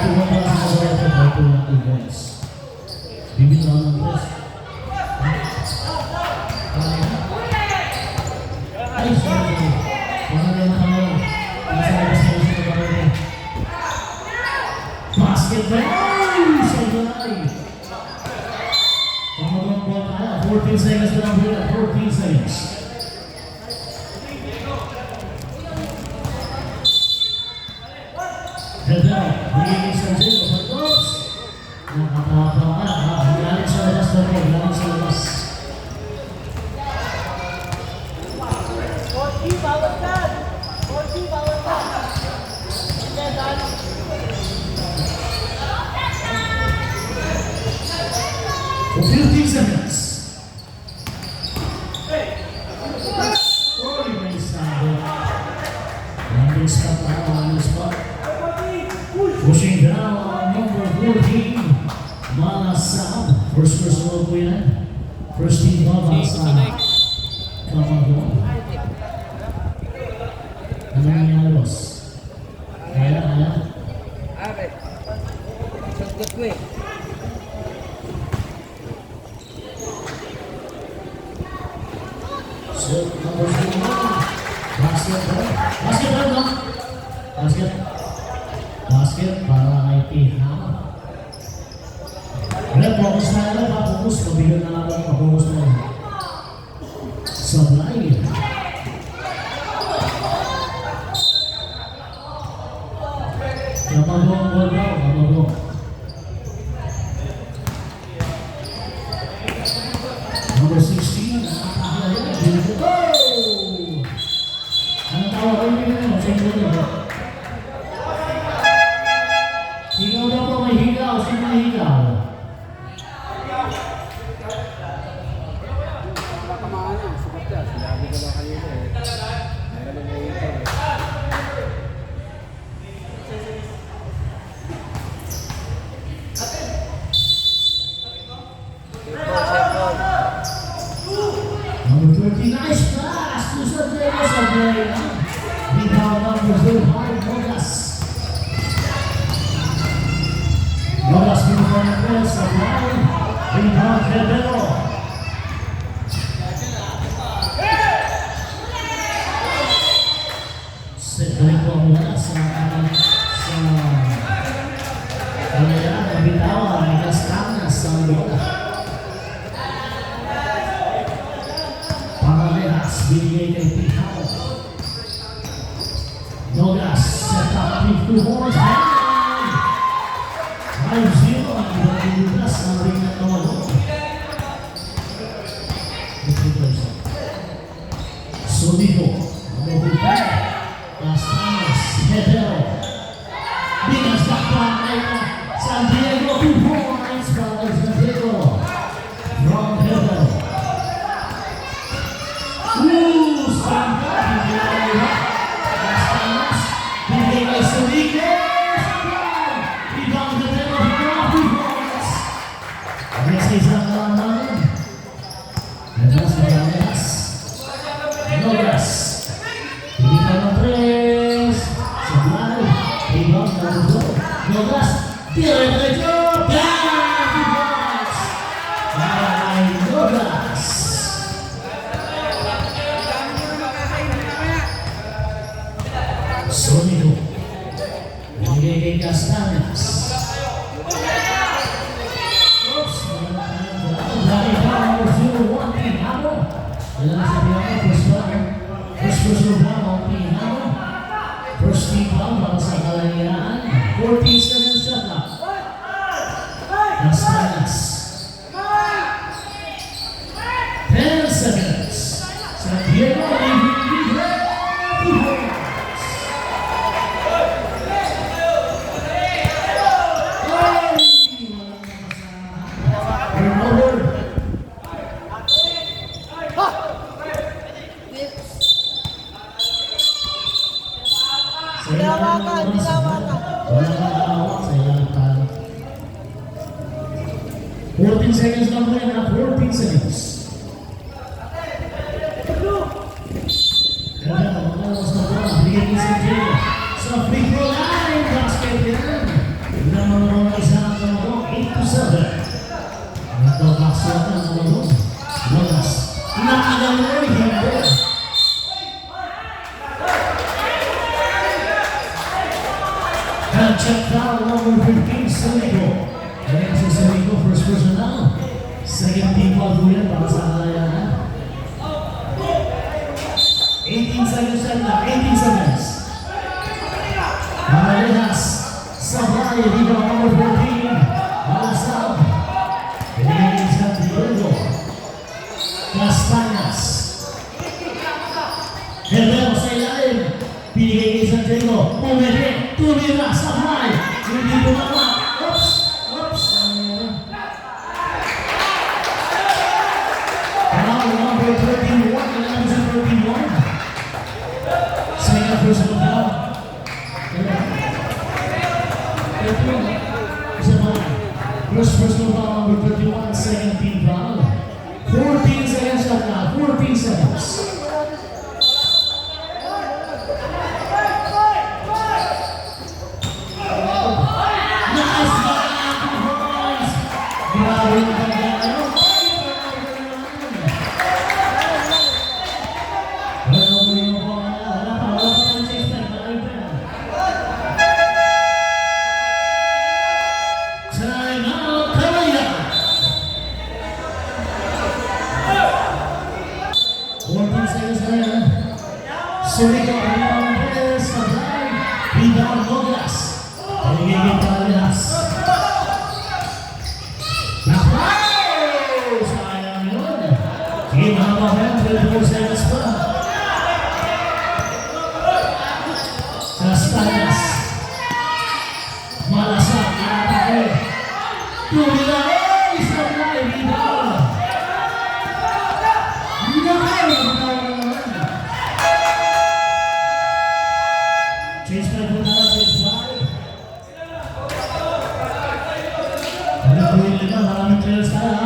2-1 para sa Navarrete, by 2 points. Bibitaw ng press. Ay, sorry. Wala na yung kamera. Nasa labas na yung Navarrete. Basketball! Sabay! Pangalaman po kaya. 14 seconds na lang po. 14 seconds. Headell, bringing sa Diego for Brooks. Nakatapakan. Galing sa labas na po. Galing sa labas. Bawal ka! Bawal ka! For 15 seconds. Oh, may sabi. Landing spot now on the spot. Pushing down on number 14. Malasab. First personal po yan. First team ba sa Kamagong. Ano nangyari, boss? Kaya? Abe. Sagot ko eh. So, number 3. Basketball. Basketball, no? Basket para kay Tihama. Red, focus na lang. Focus. Mabigat na lang. Focus na lang. Sablay. Kamagong ball daw. Kamagong. Number 16. Ang tawag ko yun. Sino daw po may higaw? Sino may higaw? Number 30, nice pass to Santiago Sablay. Bitaw number 5, Nogas. Nogas bitaw ng press, Sablay. Bitaw Credero. Setling po mula sa Kalayan, bitawan, may kastanas sa bola. Paralelas, binigay kay Pihao. Nogas, set up, 52 horse, and 5-0 ang ibang lunas ng ring na nawalo. Sonido, Mobile, Castanas, Headell. Bigas bakpan ay San Diego, 2 points para San Diego. From Headell. Sonido, binigay kay Castanas. Oops, dahil pa number 0-1, Pihamo. Yan ang sabi namin, first personal down, Pihamo. First team down para sa Kalayaan. 14 seconds shot clock. Castanas. 10 seconds. San Diego, Dilawakan. Wala kang awak sa ilang talo. 14 seconds lang po yan, 14 seconds. Kaya makawas na po, bigyan ni San Diego. Sa free throw line, basket yan. Babaksa na ang mga Wagas. Nakagamoy, hindi. Check down number 15, Saligo. Ayan si Saligo, first person now. Second team foul po yan para sa kalayanan. 18 seconds na, 18 seconds. Manalihas, sabay, dito number 14. Malasab. Pinigay sa Diego. Castañas. Herrero sa ilalim. Pinigay sa Diego. Pumili, tumira, sabay. Hindi bumaba. Oops, oops. Now number 31, kailangan sa 31. Second person down. First person foul, number 31, second team foul. 14 seconds left now, 14 seconds. Nice boys! Grabe yung pagkakano. Wala mo yung wala pa ng chase time, marami pa yan. Time out, Kalaya! 14 seconds na yan. Surigo, Hernandez, sabay. Rebound, Douglas. Paligiging Paladas. Naku! Sayang yun. Sige, mahaba pa yan. 24 seconds pa. Castañas. Malasap, atake. Tumila, isang na, rebound. Change na po na sa fly. Ano po yung lima? Maraming players na ha.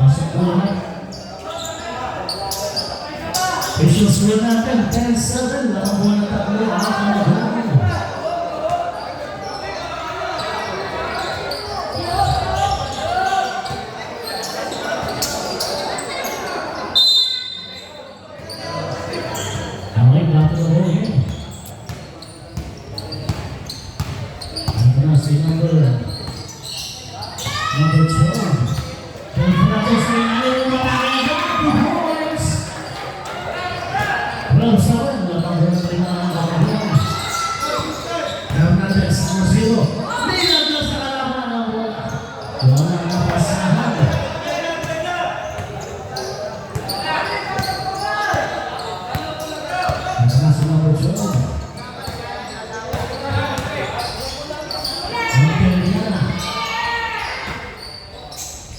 Pasok po na. Official score natin, 10-7. Lakang buwan na tatlo. Lakang na buwan. Okay, plato na buwan yun. Ito na si number 12. Pagkakos na yung mga points. Well, seven. Nakagawa na rin ang kakabuan. Hernandez, number 0. Nilag na sa kalaman ng bola. Wala na pasahan. Ito na si number 12.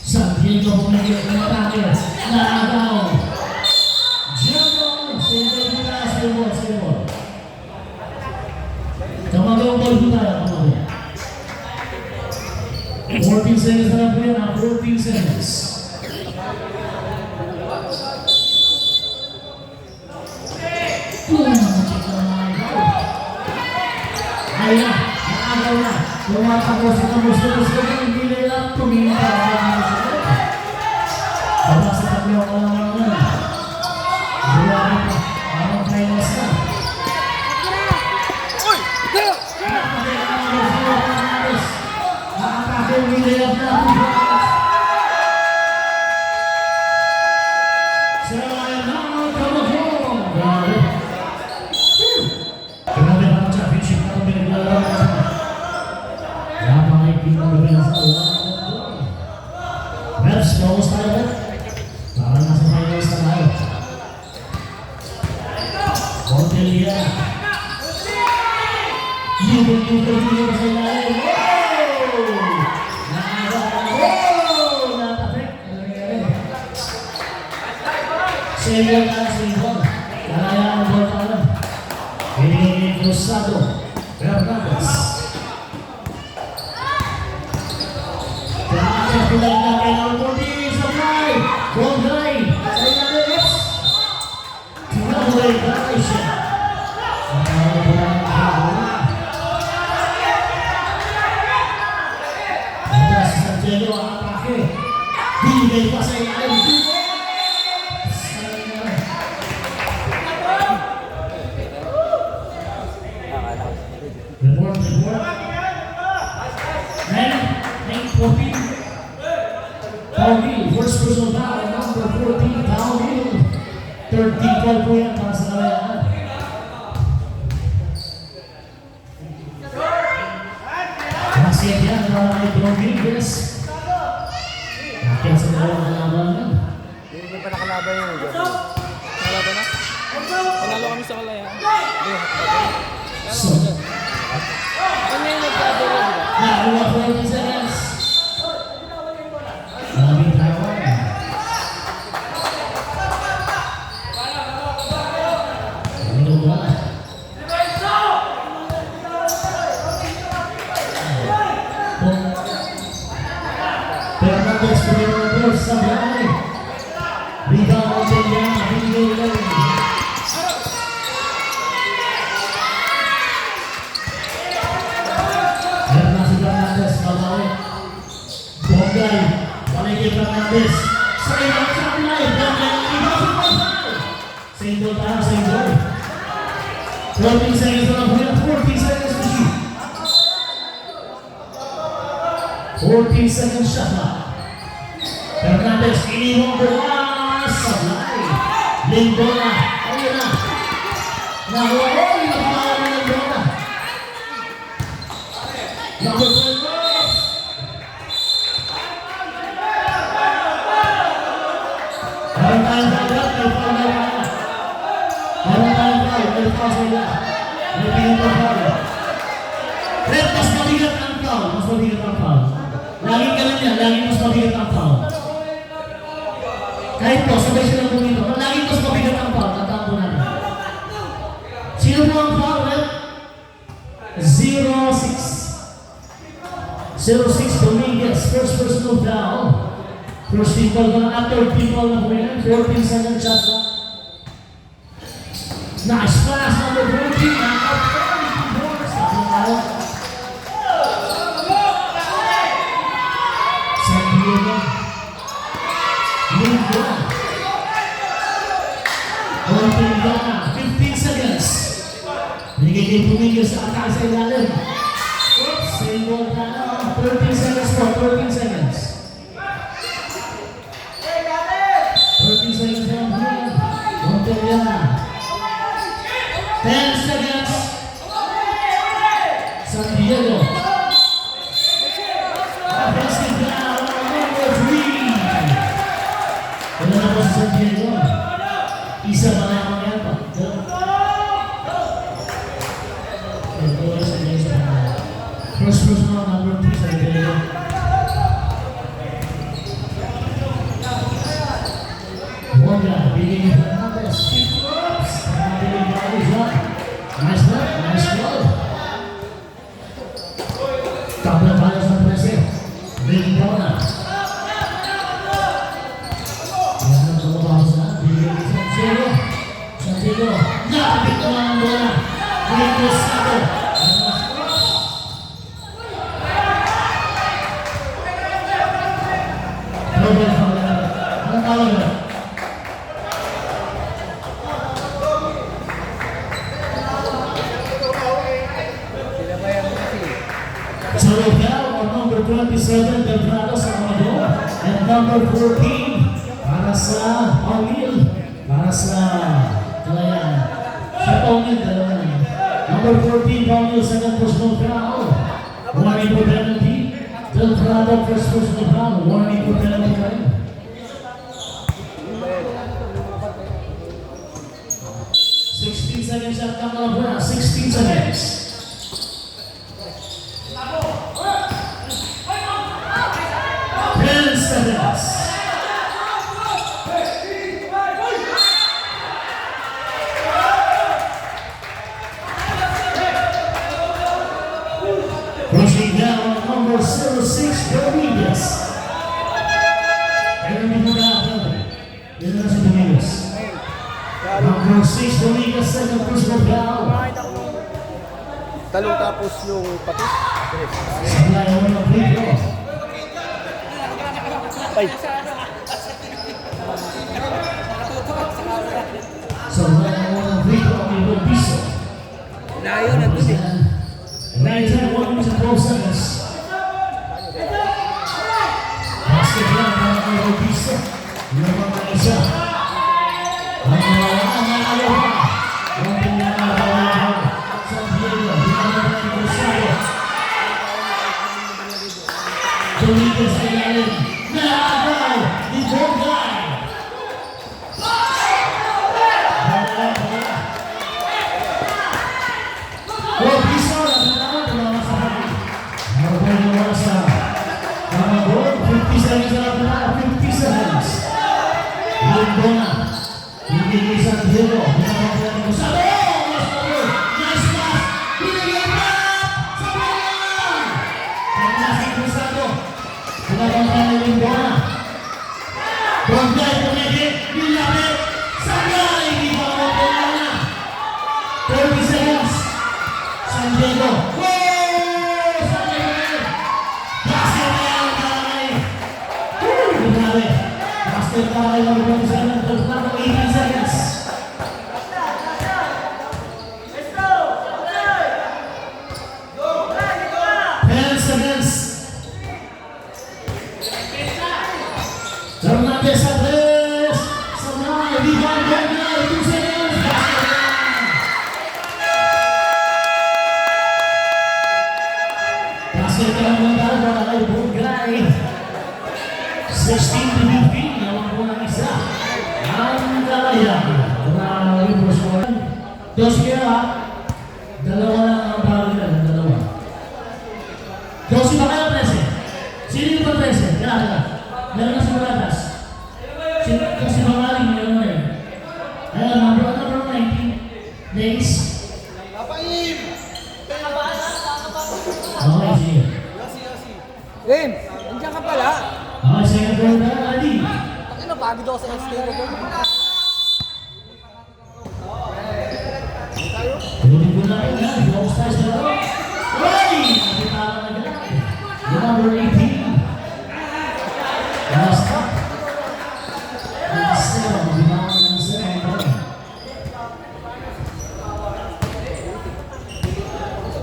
Santiago pumigil ng atake. Naagaw. Diego. Sintay nila. Sibol. Kamagaw ball po tayo. Kamagaw. 14 seconds na lang po yan. 14 seconds. Ayun na. Naagaw na. Tumatakbo si Kamusta. Hindi nila tumingin Baba sa tatlo ang kalamangan. Buwari pa. Parang finals na. Nakatake yung nililap na. Sayang na Kamagong. Grabe. Grabe ang championship na kami naglalaro. Napakaikin na kami sa Reps, bawas tayo ba? Para nasa finals na tayo. Montelia. Yung sa ilalim. Natapik. Senior na sa ibon. Kaya ang ball pa lang. Pinigil Cruzado. Fernandez. Kaya pinag na kailangan mo din sa fly. Wrong guy. Sa ilalim. Tinaway guy siya. Santiago ang atake. Binigay pa sa ilalim. Sayang. Report. 9-14. Paul, first personal foul, number 14, Paul. Third team foul po yan para sa Kalayaan. Masih yan para kay Rodriguez. Nakakyan sa dalawang kalaban. Hindi pa nakalaban yun. Nakalaban na? Panalo kami sa Kalayaan. So, Ano yung nagkabala, di ba? nakakuha 40 seconds. Maraming tawag. Ano ba? Fernandez Fernandez sa biyahe. Rebound ang Teliana, binigay lang. Fernandez, babawi. Bongay, balik kay Fernandez. Sa ilang sablay, Bongay, ibasok pa ba? Single tayo, single. 12 seconds na lang po yan, 14 seconds to shoot. 14 seconds shot na. Fernandez, iniwang bola, sablay. Lindona, ayun na. Nakuha, nakuha na Lindona. Number 12. Meron tayong foul, may foul na wala. Meron tayong foul, may foul sa ila. May pinitong foul. Red, mas mabigat ang foul. Mas mabigat ang foul. Laging ganun yan, laging mas mabigat ang foul. Kahit po, sabay silang bumito. Laging mas mabigat ang foul. Tandaan po natin. Sino po ang foul, Red? 0-6. 0-6 Dominguez, first personal foul. First team foul na at third team foul na po yan. 14 second shot na. Nice pass, number 14. Out 30 points. San Diego. Lindona. 15 seconds. Binigay kay Dominguez sa atake sa ilalim. Oops, single na. 13 seconds more, 13 seconds. 13 seconds lang po yan. Monteliana. 10 seconds. San Diego. Offensive foul, number 3. Wala na po sa San Diego. Isa ba na ako yan pa? First personal, number 3 sa Diego. Wonga, bigay ni Fernandez. Nice work, nice goal. Tabla tayo sa prese. Lindona. Yan ang kumabasa. Bigay ni Santiago. Santiago. Nakapit naman ang bola. Rico Sato. Anong tawag na? So we have our number 27, Delgado Salvador, and number 14, para sa Paul, para sa Kalayaan. Sa Paul, dalawa na. Number 14, Paul, second personal foul. Warning for penalty. Delgado, first personal foul. Warning for penalty pa rin. 16 seconds at Kamalabura, 16 seconds. 10 seconds. Pushing down number 06, Dominguez. Ayun ang pinag-aaral. Yun na si Dominguez. Number 6, Dominguez, second personal foul. Talong tapos yung patis. Sablay, one of free throw. Ay, Layo nandun eh. Right time, 1 minute and 12 seconds. Basket lang para kay Bautista. Lamang na isa. Ang alawa. Ang pinakalawa. San Diego. Pinakalawa ni Rosario. Dominguez sa ilalim. Naagaw ni Bongay. Bautista na pinakalawa sa hati. Marapay sa Kamagol, 50 seconds na lang na, 50 seconds. Lindona, hindi kay San Diego, pinapakita ni Gonzalo. Nice pass! Binigyan pa! Sa bayan! Pagkasi Gonzalo, pinapakita ni Lindona. Bongay, pumigit, nilapit, sagay, hindi pa mawala na. 30 seconds. San Diego, Basket tayo ng ibang isa ng 18 seconds. Hernandez sa 3. Samay, Liban, Bongay, 2 seconds. Basket tayo ng dalawa kay Bongay. 16 to 15, naman po ng isa. Ang kalaya. Grabe po score. Dos kaya, dalawa lang ang bago nila, dalawa. Dos ba kayo, 13? Sino yung ba 13? Kaya. Meron na siguradas. Kasi mamaling, meron na yun. Ayun, number 19. Days. Kapaim! Okay, sige. Rim, nandiyan ka pala. Okay, second goal na, Ali. Ano, pagod ako sa next game ko. Tuloy ko na rin yan. Box tayo sa laro. Ay! Nakitala na agad. The number 18. Last up. 7. Bilangan ng 7.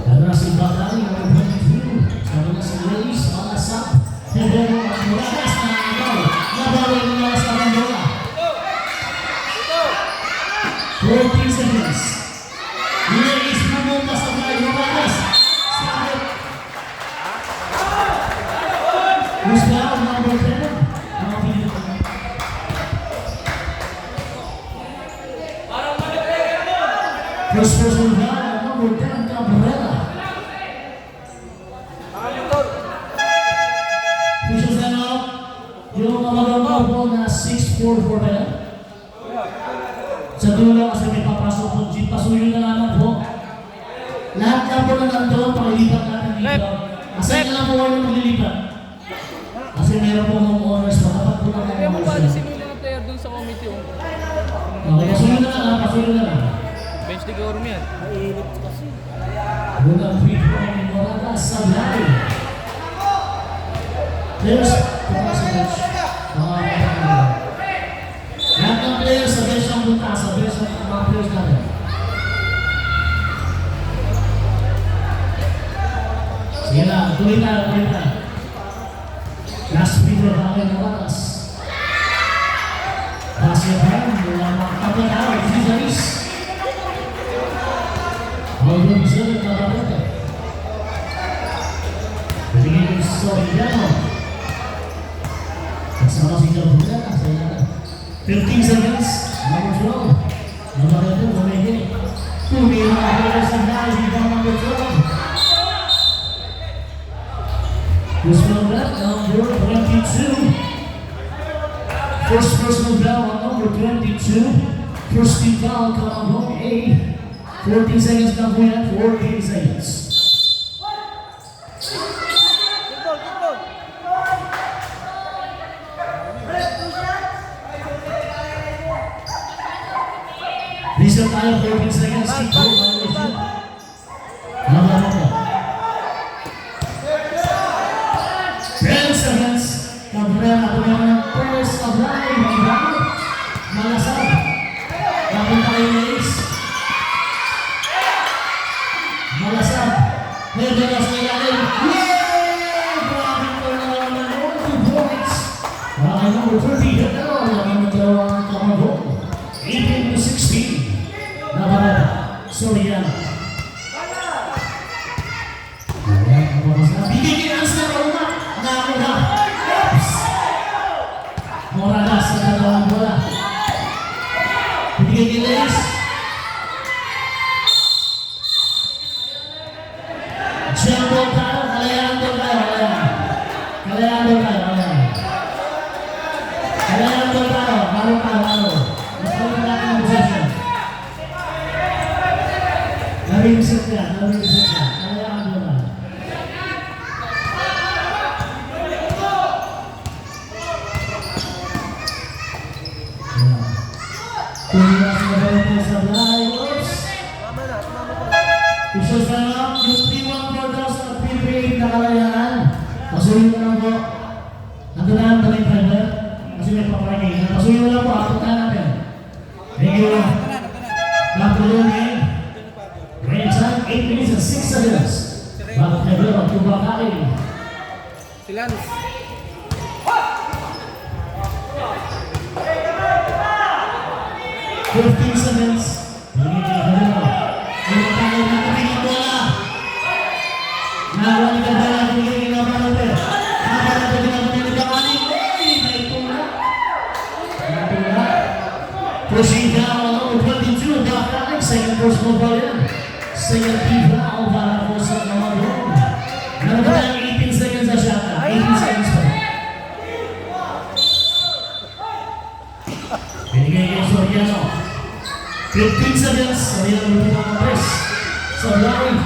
Lalo na si Bakari. Number 22. Sabi na si Reyes. Malasap. Pedro at Morales na agaw. Nabawal nila sa Bandola. 14 seconds. Reyes pumunta sa mga Morales. Sakit. Gustavo, number 10. Ang pinito. First person down, number 10, Cabrera. Pushes them out. Yung magandang ball na 6-4 for them. Sa dulo kasi may papasok po. Jeep, pasuyo na naman po. Lahat na po na nandoon, pakilipat natin dito. Assign na lang po kayo maglilipat. Kasi meron po mga owners pa. Dapat po na Kaya mga mo ba owners. yung mga player dun sa committee? Okay, pasuyo na lang, pasuyo na lang. Bench de Gorum yan. Mainit kasi. Unang free throw ni Morales sa line. Players, punta sa bench. Lahat ng players sa bench ang punta, sa bench ang mga players natin. Sige lang, tuloy tayo, tuloy tayo. Last free throw na kayo Morales. Basket hand, wala makakapatawag, Fizaris. Hanggang sunod na barata. Binigay ko sa Soriano. Kasama si Gabriela sa ilalim. 15 seconds. Number 12. Nabarito, kumigil. Tumira ang players sa dahil dito ang number 12. Personal bell, number 22. First personal bell on number 22. First team foul, Calabong A. 14 seconds na po yan, 14 seconds. Good ball. Reset tayo, 14 seconds. Keep going, violation. Laban mo. 10 seconds. Cabrera po naman ang first of line. Malasab. Napunta kay Reyes. by number 30, Hernero, laban ng dalawang Kamagong. 18-16. Navarrete, Soriano. Ayan, ang mamasama. Bigyan ang sa Roma. Nakakuna. Oops! Morales sa dalawang bola. Bigyan Giles. Jumbo tayo, kalayaan doon tayo, kalayaan. Kalayaan doon tayo, kalayaan. Kalayaan doon tayo, laro tayo, laro. Mas pwede natin ang possession. Narimisip ka, narimisip ka. Kalayaan doon tayo. Tumilas na ba ito sa bahay? Oops! Isos na lang, yung P1 Brothers at P3 na kalayaan. Pasuyin mo lang po. Nandun na ang daling driver. Kasi may paparking. Pasuyin mo lang po, akot na natin. Thank you. Back to the game. Rain time, 8 minutes and 6 seconds. Back to the game, Tubakaki. Si Lance. 15 seconds. Bigyan kay Hernero. Yung tayo na tabing ang bola. Nakuha ni Gabala, bigyan kay Navarrete. Navarrete pinapatay ni Kamali. Naitula. Naitula. Pushing down on number 22, Gabala. Second personal ball yan. Second team foul para po sa Kamagong. Nakuha ng 18 seconds sa shot. 18 seconds pa. Binigay kay Soriano. 15 seconds. Soriano dito ang press. Sablay.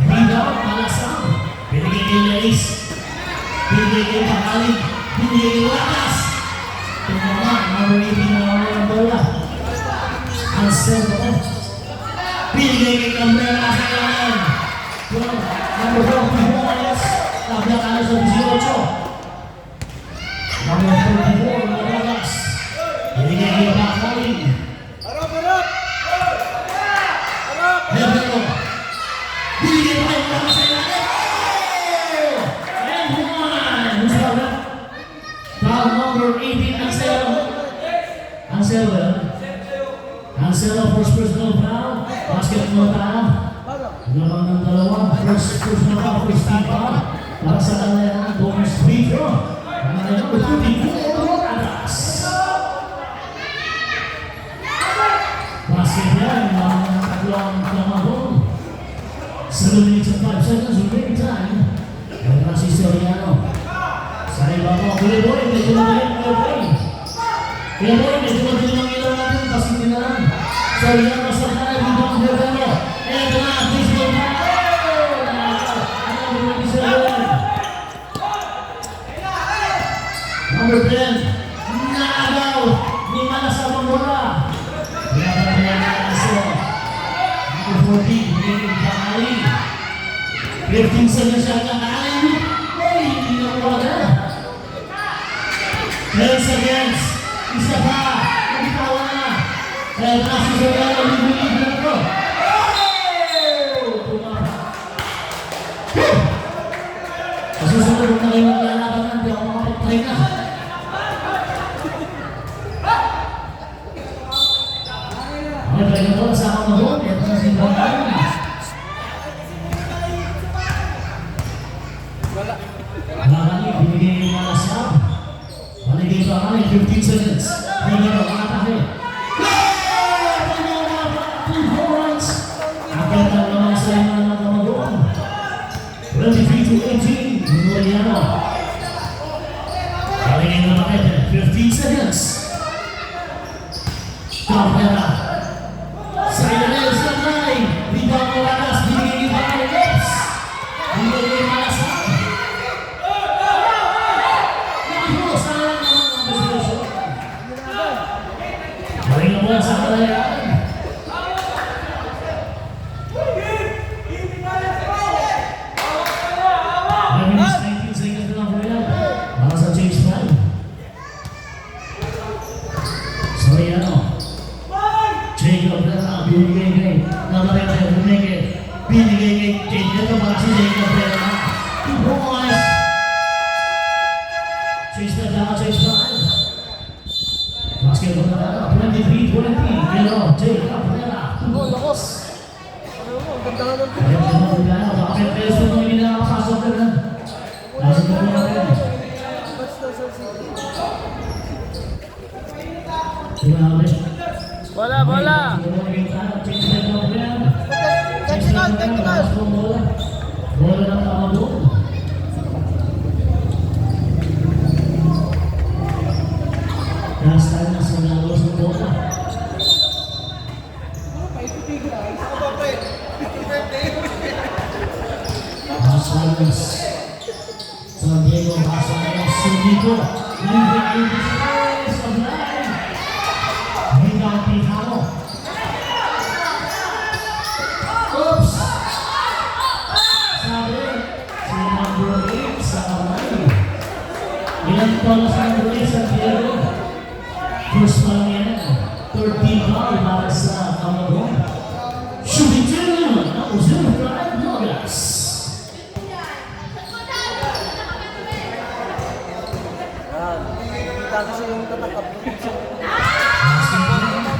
Rebound. Malasang. Binigay kay Leis. Binigay kay Pakalig. Binigay kay Lakas. Tingnan number 18 na ang bola. Ansel ko. Binigay kay Cabrera sa kanan. Number 4 points. Tabla ka na sa 18. Number 34 na Lakas. Binigay kay Pakalig. Hernero. Binigay pa kayo lang sa ilalim. And one. Who's fouled up? Foul number 18, Ansel. Ansel, Ansel, first personal foul. Basketball tayo. Lamang ng dalawa. First personal foul, first team foul. Para sa kalayan, bonus free throw. Ang number 34, Atas. Basket yan, lamang ng tatlong Kamagong. 7 minutes and 5 seconds remaining time. Yung si Soriano. Sa iba mo, Kuliboy, medyo madilim ang Kuliboy. Kuliboy, medyo madilim ang ilaw natin. Pasitin na lang. Soriano sa kanan, dito ang Hernero. Eto na, baseball pa. Number 10, Naagaw. Ni Malasabang bola. Laban niya na Aso. Number 14, David Bakali. 15 seconds siya kakain. Ay, hindi na wala. 10 seconds. Isa pa. Nagitawa na. Kaya na si Soriano, libre na ito. Tumama. Kasusunod na kayo maglalaban natin. Ako makapagtry na. May tayo na sa Kamagong. Ito na si Bakali. Bakali, binigay yung Malasab. Binigay Bakali, 15 seconds. Hernero, ang atake. Akyat ang naman sa ina ng Kamagong. 23-18, Soriano. Binigay na Bakali, 15 seconds. Cabrera. Sa ilalim sa line. Rebound mo lakas, binigay ni Bakali. Oops! Binigay ni Malasab. Maling naman sa kalayaan. Minutes 19 seconds na lang po yan. Para sa change plan. Soriano. Jacob Rera, binigay kay Navarrete, binigay kay Jacob para si Jacob Rera. 2 points. Change plan, change plan. Basketball na 23-20. Pero Jay Cabrera. Oh, lakos. Ano mo, ganda nga ng Kaya naman wala na. Bakit kayo sa mga hindi nakapasok ka na? Nasa na po natin. Basta sa city. Grabe. Bola, bola! Technical, technical. Bola ng Tamabong. Last time na sa nalos ng bola. Masalas. San Diego, Masalas, Sunico. Libre kayo sa blind. Hingang Pihano. Oops! Sabi, si number 8 sa kamay. Ilang pala sa number 8 sa Diego. First pa lang yan. 13 foul para sa Tamabong. Shooting two! Number 05, Nogas. Yan. Kita kasi yung tatakap.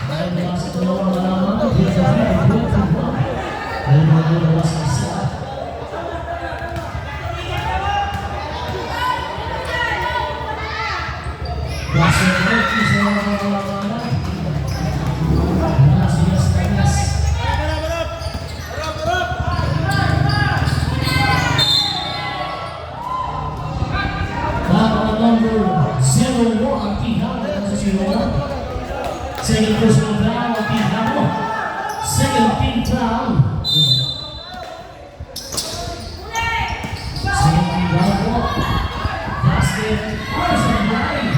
Dahil naman sa dalawang malaman, hindi sa dahil magulabas ang isa. Basketball, isa na mga malaman. Nasigas Tagas. Baka number 01, Tihano, sa 01. Second personal foul, Tihano. Second team foul. Second team foul po. Basket, Arson Line.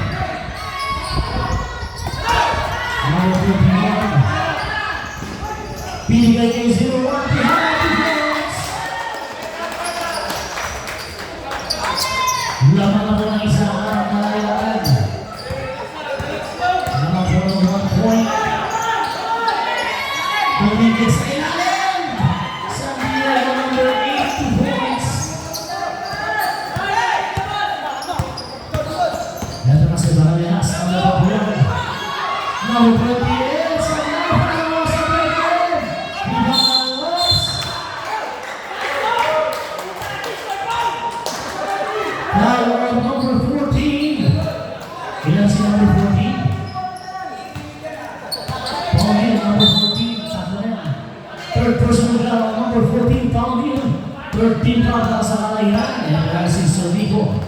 Number 41. Pinigay kay 01, Tihano, defense. Laman na po ng isa ang kalayaan. Laman po ng 1 point. Dominguez sa ilalim. San Diego number 8, 2 points. Yan naman si Baralejas. Ang nababuyan. Number 28. Sa ilalim. Sa ilalim. Ibangawas. Power of number 14. Ilan si number 14? Paulino, number 14. Sakto na yan. Third personal foul, number 14, Paulino. 13 foul para sa kalahiran. Ayan na si Sonico.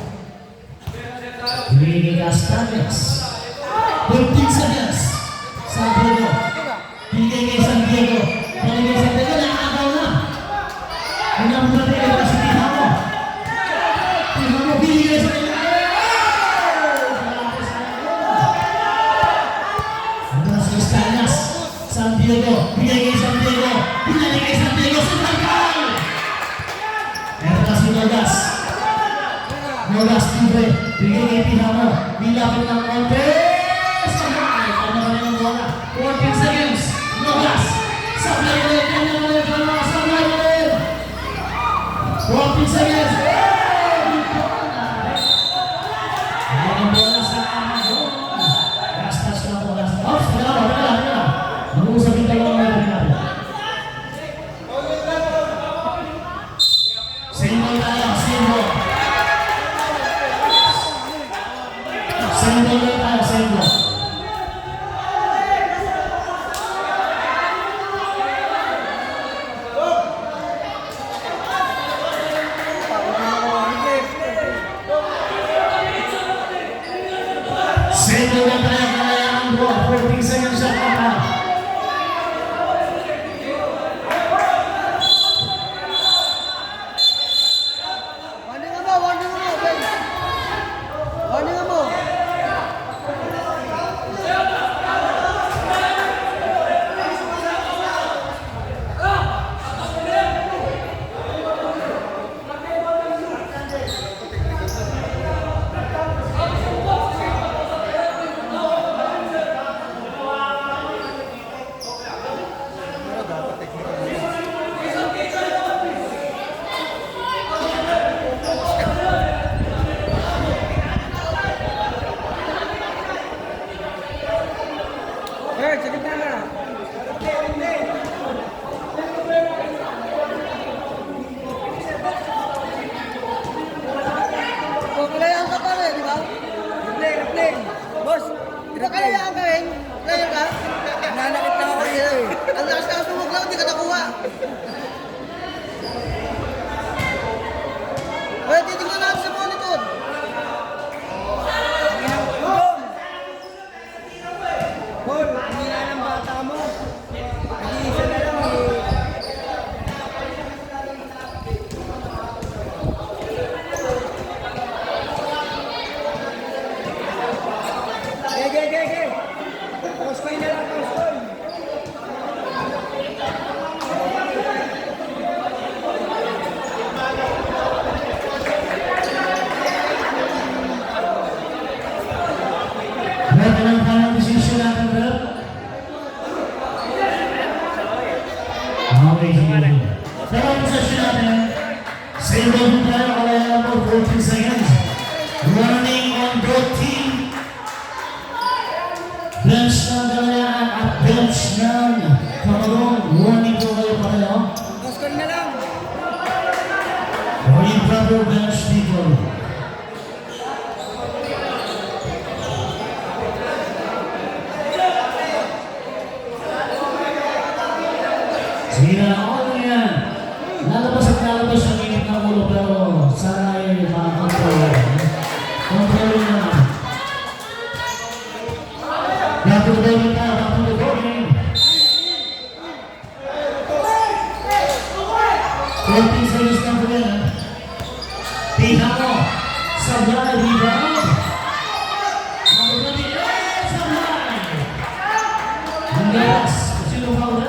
Binigay Castañas. 15 seconds. San Diego. Binigay kay San Diego. Binigay San Diego. Nakakaw na. Unang binigay para si Tihano. Tihano binigay sa kanya. Castañas, San Diego, bigay kay San Diego, binigay kay San Diego, sa foul! Meron si Nogas. Nogas, libre, bigay kay Tihano, bilapit ng konti. Sabay, paano ka rin ang bola? 14 seconds, Nogas, sablay ulit, kanya ulit, sablay ulit. 14 seconds, ang bola sa Amazon. Last touch na po, last touch. Wala. Mag-uusap yung dalawang meron natin. Single tayo, single. Single na tayo, single. Single na tayo, kaya ang bro. 14 seconds siya pa. Warning mo, warning mo. Warning mo. Di ba kaya ang gawin? Kaya ka? Nanakit lang ako nila eh. Ang lakas na sumug lang, hindi ka nakuha. Kaya titignan natin sa monitor. Paul, hindi na ng bata mo. Nag-iisa na lang eh. Ge. Poskoy na lang, poskoy. Berapa lang parang desisyon natin, bro? Okay, sige. Dalawang posisyon natin. Save ball po tayo, kalaya mo, 14 seconds. Running on both team. Bench ng Kalayaan at bench ng Camarón. Running po kayo pareho. Poskoy na lang. Running proper bench people. Sige na, okay lang yan. Lalabas at lalabas ang init ng ulo pero sana ay makakontrol. Control naman. Back to the bowling tayo, back to the bowling. 14 seconds na po yan, ha? Tina mo, Sablay, rebound. Sablay. Hanggas, sino foul na?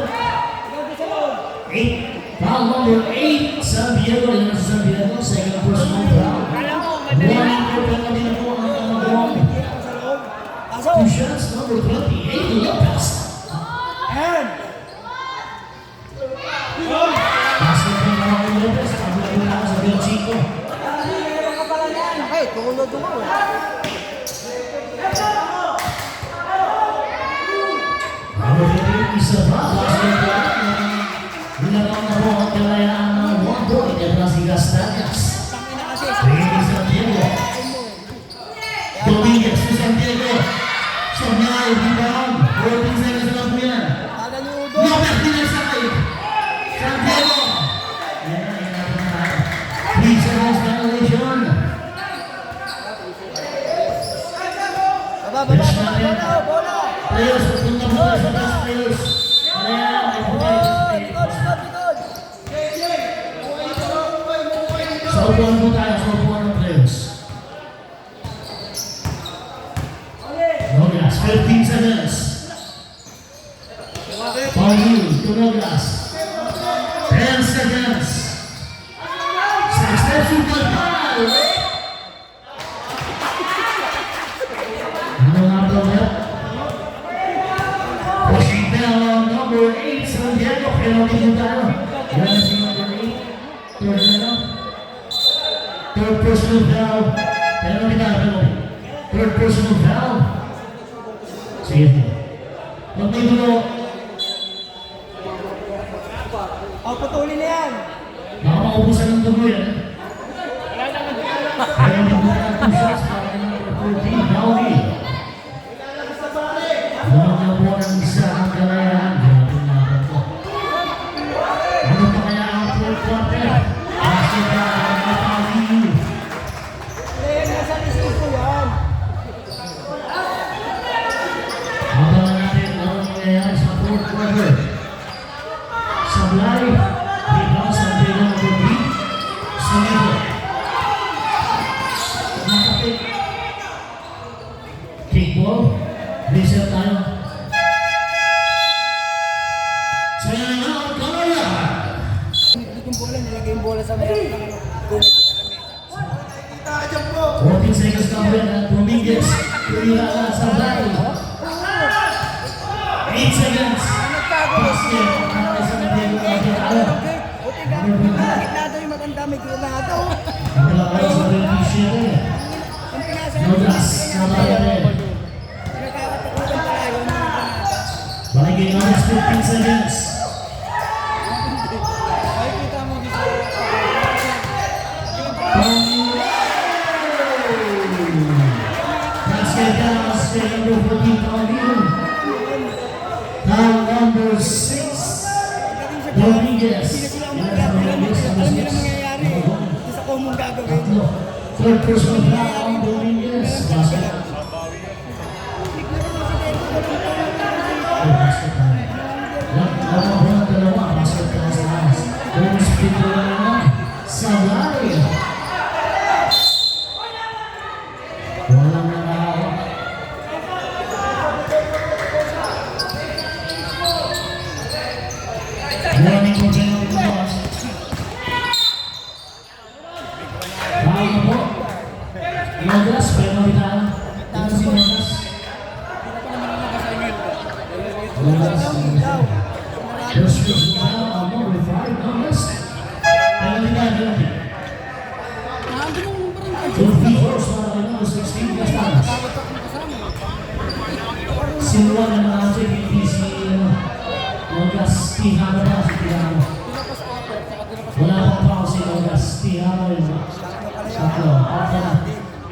8, foul number 8, San Diego, yan sa San Diego, second personal foul. Warning for penalty na po ang Camarón. Two shots, number 28, Lopez. Basket ng Camarón Lopez, paglalala sa Belchico. Okay, tulog mo. Number 28, isa pa, basket ng Nilagaw na po ang Kalayaan ng 1 point at si Castañas. Reyes San Diego. Dominguez to San Diego. Sablay, rebound. 14 seconds na lang po yan. Kala ni Udo. Lopez pinasakay. San Diego. Yan na. 3 seconds violation. Bola. Players, punta mo tayo sa best players. Kalayaan, ay po tayo. Likod. Sa upuan po tayo, sa upuan ng players. Nogas, 15 seconds. Paul to Nogas. 10 seconds. 6 steps to goodbye. Ano nga ba ba? Pushing down number 8, San Diego. Penalty po tayo. Yan si number 8. Third na lang. Third personal foul. Penalty na, penalty. Third personal foul. Sige po. Pag may dulo, Putulin na yan. baka maubusan ng dulo yan. Penalty po tayo, 2 shots para kay number 14, Gaudi. Lumag na po ng isa ang Kalayaan. Grabe na to. Ano pa kaya ang fourth quarter? Basket na ang Gaudi. Player na sa isip ko yan. Abangan natin ang nangyayari sa fourth quarter. Sablay, rebound sa Diego number 3. Sanido. Nakapit. Kickball. Reset tayo. Sayang ang Kalayaan. Yung bola, nilagay yung bola sa meron ng gumit sa kami. 14 seconds na ulit at Dominguez. Tulila ka sa Sablay. 8 seconds. Basket. Nakakay sa Diego number 3. Buti ka, gitnado yung maganda, may granado. Nakakay sa Beneficiary. Ang pinasa Nogas. Sablay. pinagkakatakutan pala yung mga granado. Baligay naman 15 seconds. Ay, kita mo dito. Basket counts basket number 14 Paulino. Now number 6 Dominguez. Hindi na sila umagat. Alam nila mangyayari. Hindi sa common gagawin. Third personal foul on Dominguez. Basket. Lamang dalawa. Basket ka sa taas. Dominguez pito na naman. Sabay. Walang nakahawak. Warning po kayo ng boss. Foul na po. Nogas, penalty time. Ito si Nogas. Nogas. First foul on number 5, Nogas. Penalty time, penalty. Two free throws para kay number 16, Castanas. Sinuwan na mga JPP si Nogas. Tihano na si Tihano. Wala pang foul si Nogas. Tihano yun.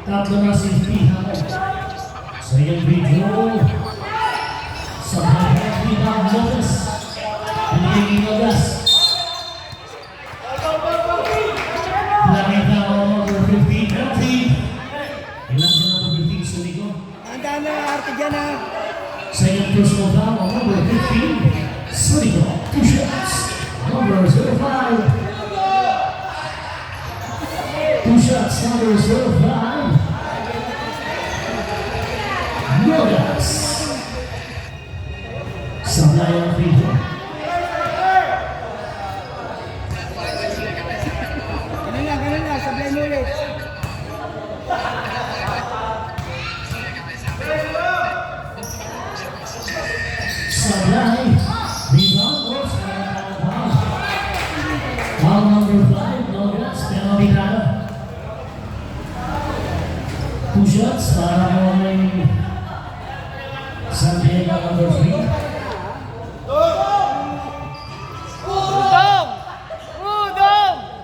Tatlo na si Tihano. So yung video sa high rebound Nogas. Piniging Nogas. Nakita ko number 15 penalty. Ilan siya number 15 sa likod? Tandaan na arte dyan ha. Second personal foul on number 15. Sligo, 2 shots. Number 05. 2 shots, number 05. Nogas. Sablay ang free throw. Ganun na, sablay mo ulit. Sablay. Rebound goes. Foul number 5. Nogas. Penalty tayo. 2 shots para kay San Diego number 3.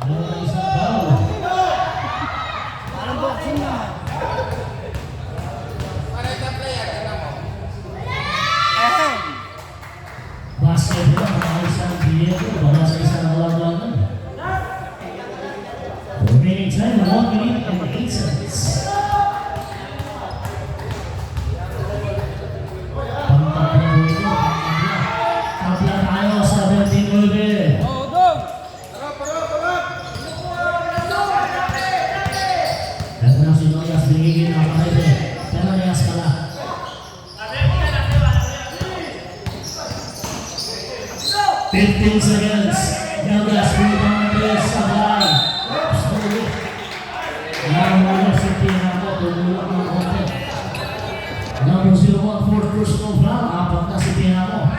Meron isang foul. Parang boxing na. Basket na kay San Diego. Baka sa isang labanan. Remaining time, 1 minute and 8 seconds. Pangtatlo ito. Tapla tayo sa 29. Ito na si Nogas, binigin ang pakete. Pero Nogas pala. Fifteen seconds. Nogas, rebound play, Sablay. Slowly. Nahulog si Tihano, tumulak ng konti. Number 01, fourth personal foul. Apat na si Tihano.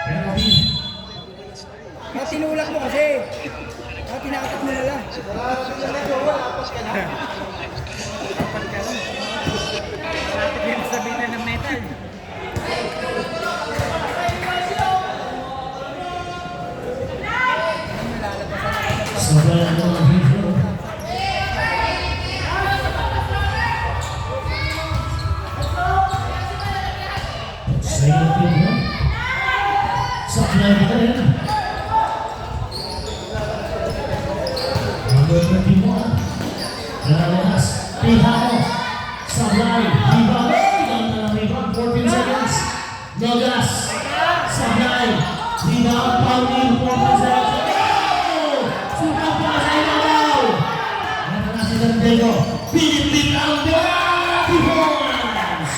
Penalty. Tinulak mo kasi. Tinakat mo nila. Sabihin na ng metal. Sablay ang mga video. Second video. Sablay pa rin. Number 21. Nalalas. Tihano. Sablay. Rebound. Ang rebound. 14 seconds. Nogas. Sablay. Rebound. Pauline. 14 seconds. Suka pa sa ibabaw. Ito na si San Diego. Pinipit ang defense.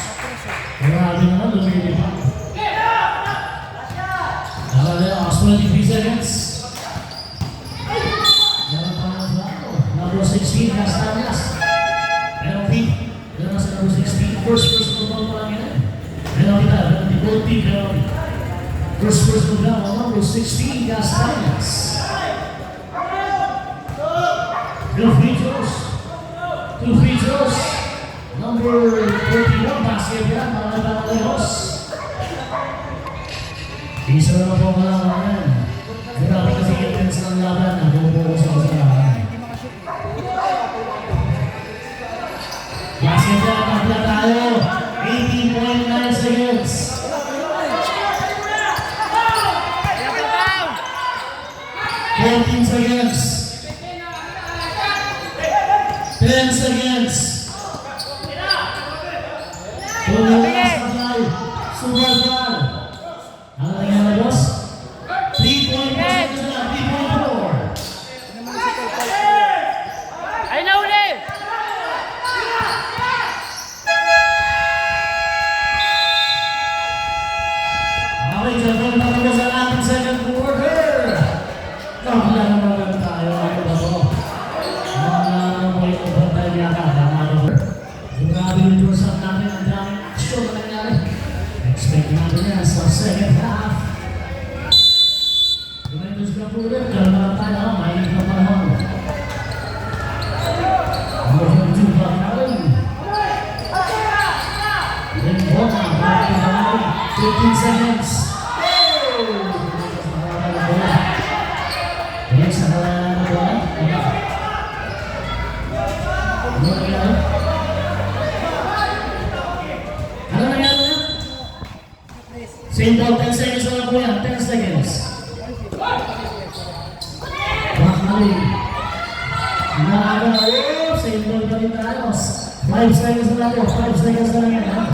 Grabe naman. Lumilipad. Nalalas. 23 seconds. Number 16, Castanas. Penalty. Yan sa number 16. First personal foul pa lang yan. Penalty na. Penalty. Goal team penalty. First personal foul on number 16, Castanas. Two free throws. Number 31, basket yan. Mga Lejos. Isa na po kailangan. Grabe kasi intense ng laban. Nabubuo sa kasalanan. Basket na, tapla tayo. 18 3.9 seconds. 14 seconds. 10 seconds. Tumalas na tayo. Subalbal. Ano nangyari, boss? 3.4 seconds na. 3.4. Ay, nauli! Okay, Jeffrey, matapos ang ating second quarter. Wala naman tayo. Ano ba to? May overtime yata. Grabe yung first half natin. Ang daming action na nangyari. Expect natin yan sa second half. Juventus Capulet. Kaya naman tayo. Mainit na panahon. Moving to Bacalin. Then Bona. 15 seconds. Next, sa bola. Ano nangyari na? Same ball, 10 seconds na lang po yan. 10 seconds. Bacalin. Same ball pa rin tayo. 5 seconds na lang po. 5 seconds na lang yan. Ha?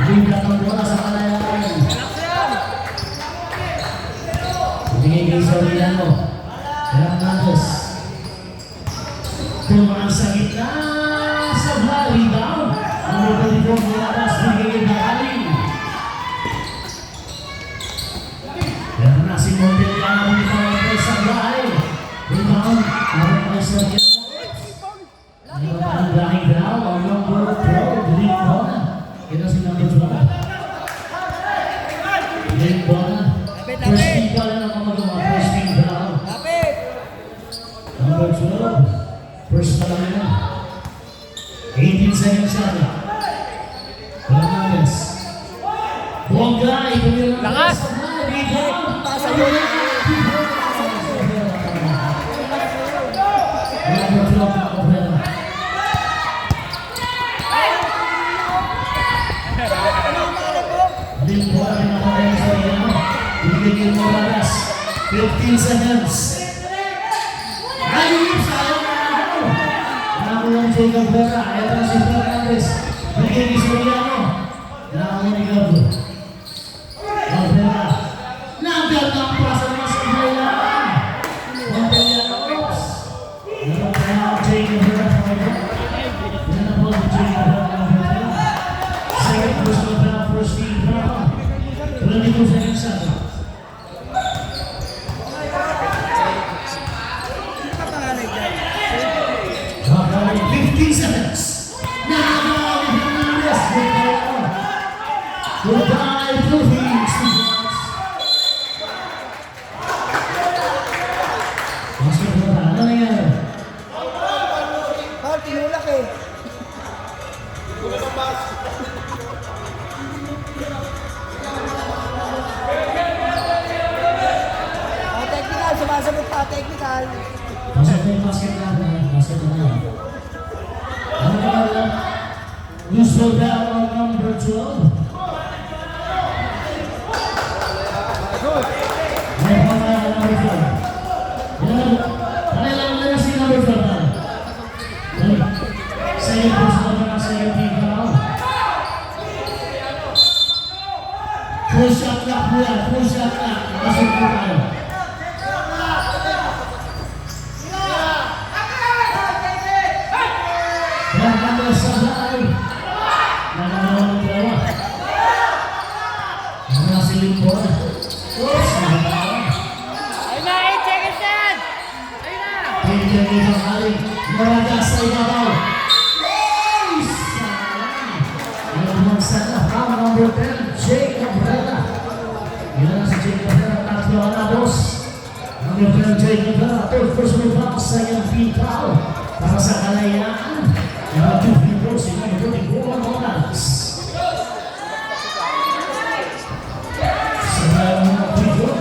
Bigla ng bola sa Kalayaan. Bigay kay Soriano. Hernandez. Tumaan sa gitna. Sa rebound. Ang rebound ko mulalas. Bigay kay Bacalin. Yan na si Monteliano. Bigay sa bahay. Rebound. Naroon kay Soriano. Ang lahing ground. Ang number 12. Rebound. Kita si number 12. Late ball na. First team pa lang ang magawa. First team down. Number 12. First pa lang yan. 18 seconds shot na. Hernandez. Bongga. Ipumira na. Lakas! Rebound. Pasa mo na. Number 12 na Opera. Din bola di mata yang Soriano. Bigay Morales. 15 seconds. Ayun, sayang na ako. Nakulang Jacob Vera. Ito na si Fernandez. Bigay Soriano. Nakulang ni Gabo. Vera. Nagdang pasa naman sa Kailangan. Monteliano. Oops. Nakulang kaya Jacob Vera. Yan na po si Jacob Vera. Second personal foul, first team foul. 22 seconds shot. Bacalin, 15 seconds. Nakakawin Hernandez. Goodbye, Philippines. Masuk ke dalam, ano nangyari? Paul, tinulak eh. Technical, sumasagot pa, technical. Masuk ke basket natin. Basket natin. Ano nangyari? Useful foul on number 12. May pangalaman ang number 12. Yan. Kailangan na si number 12 na. Second personal foul, second team foul. Full shot clock po yan. Full shot clock. Masuk po tayo. Hernandez sa bahay. Nagalawan ng dalawa. Nasa lingkod. Oops! Nagalawan. Ayun na, 8 seconds yan! Ayun na! Pinigyan ni Bacalin. Naragas sa ibabaw. Yes! Sayang. Nagmagsan na. Foul number 10. Jacob Vera. Yan na si Jacob Vera. Tatlo na, boss. Number 10, Jacob Vera. Third personal foul. Second team foul. Para sa Kalayaan. Number 2, free throw. Si number 24, Morales. Sa mga free throw.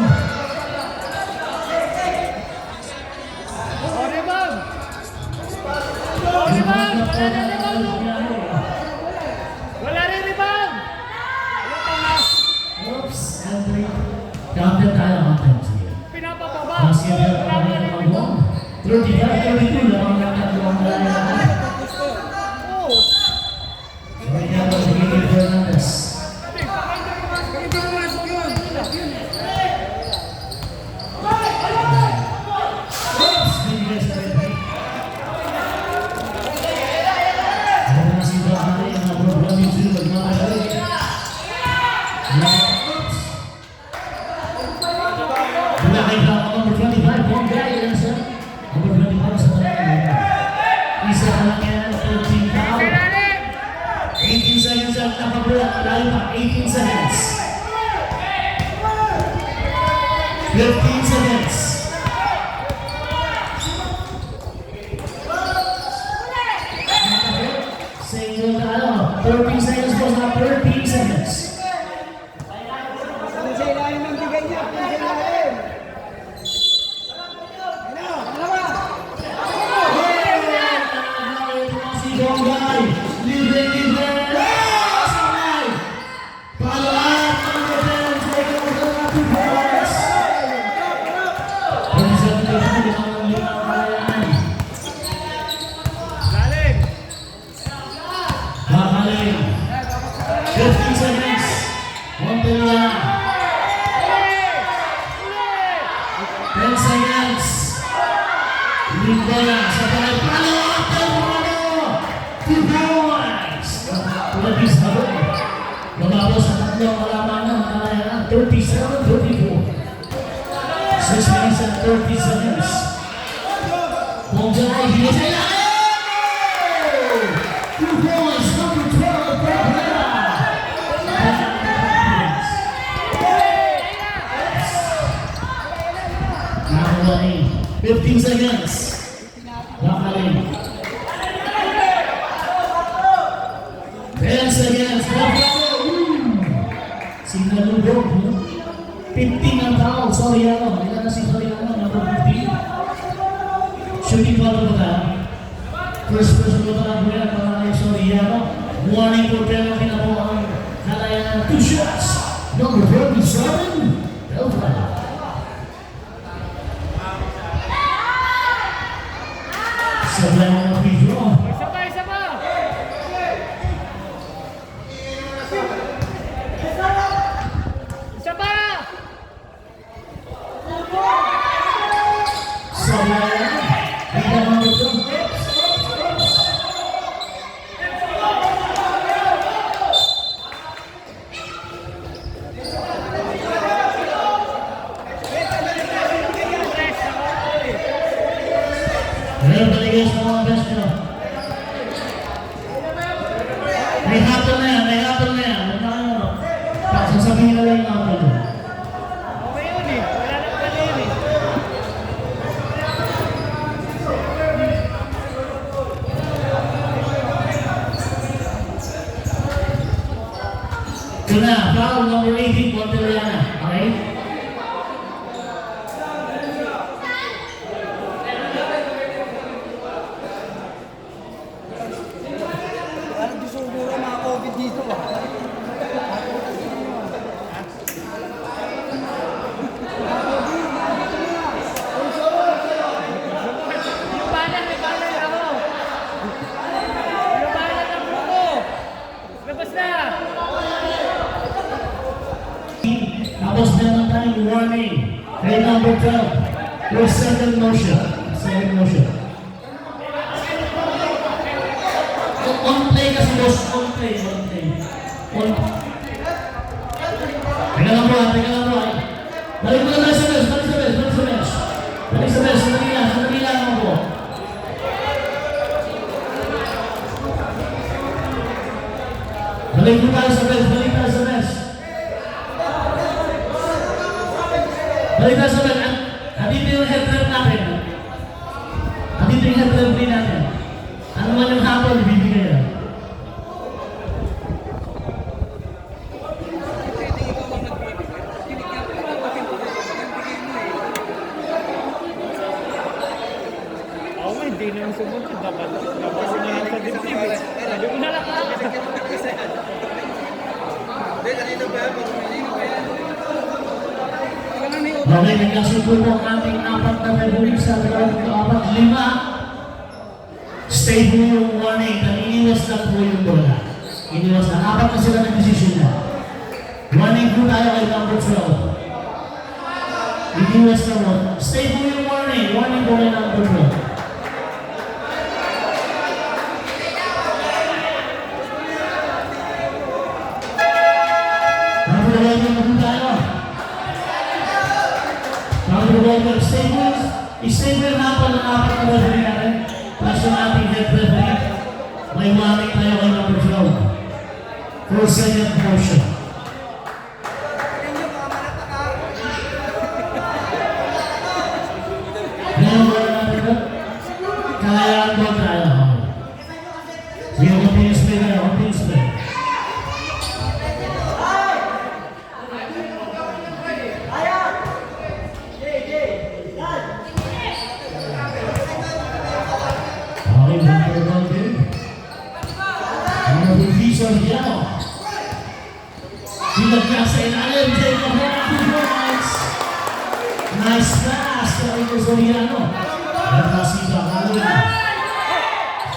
35-32 lamang ng tatlong malaya. Sorry na po si Gigi Fernandez. Hindi mo masok yun. Oops! Binigay sa referee. Ano na si Bakari ang number 22 magmamahalik. Oops! Wala kayo na ang number 25. Bongay yan sa number 25 sa tayo. Isa ka lang yan. 13 foul. 18 seconds at nakabulat. Layo pa. 18 seconds. 15 seconds. Single na 13 seconds po na 13 seconds. Ano sa ilalim ng bigay niya? Ano sa ilalim? Ano? Ano ba? Si Bongay, libre. Asay! Palaat ang defense. Take over the 2 points. Kung sa ito ang limang kalayan. Makaling. 15 seconds. Montella. 10 seconds. Lindona sa palo. Two points. Tulabis na po. Lumabos sa tatlong kalabanan ng kalayan. 37-34. 6 minutes and 30 seconds. Bongay, hindi sa ilalim! 2 points, number 12, Cabrera. Nakawain. 15 seconds. Nakawain. 10 seconds. Sinalubog. 15 ang foul. Soriano. Ilan na si Soriano? Number 15. Shooting foul ba ka? First person ba ka na para kay Soriano? Warning for penalty na po ang kalayan. 2 shots. Number 37. Belfast. Sabay mga video. May hatol na yan. Sasabihin na lang yung hatol. Ito na, foul number 18, Montellana. Okay? Parang gusto ko mga COVID dito ba? Tapos meron tayong warning kay number 12 for second motion. On play kasi boss, on play. Teka lang bro. Balik mo na tayo sa bench. Sandali lang ako po. Balik mo tayo sa bench. Andito yung head rep natin. Ano man yung hapon, ibibigay yan. Hindi na yung sumunod. Dapat na lang sa dibdib. Sabi ko na lang. Okay, nagkasupo po ang ating apat na February sa 2024. Panglima, stay po yung warning. Iniwas lang po yung bola. Iniwas lang. Apat na sila ng decision na. Warning po tayo kay number 12. Iniwas lang po. Stay po yung warning. Warning po kay number 12. Stay mo yung hapon ng apat na referee natin. Plus yung ating head referee. May warning tayo kay number 12. For second motion. Ngayon ba natin ito? Kayaan ba tayo? Sige, continuous play tayo. Continuous play. Nice pass dari Soriano. Kasih bakal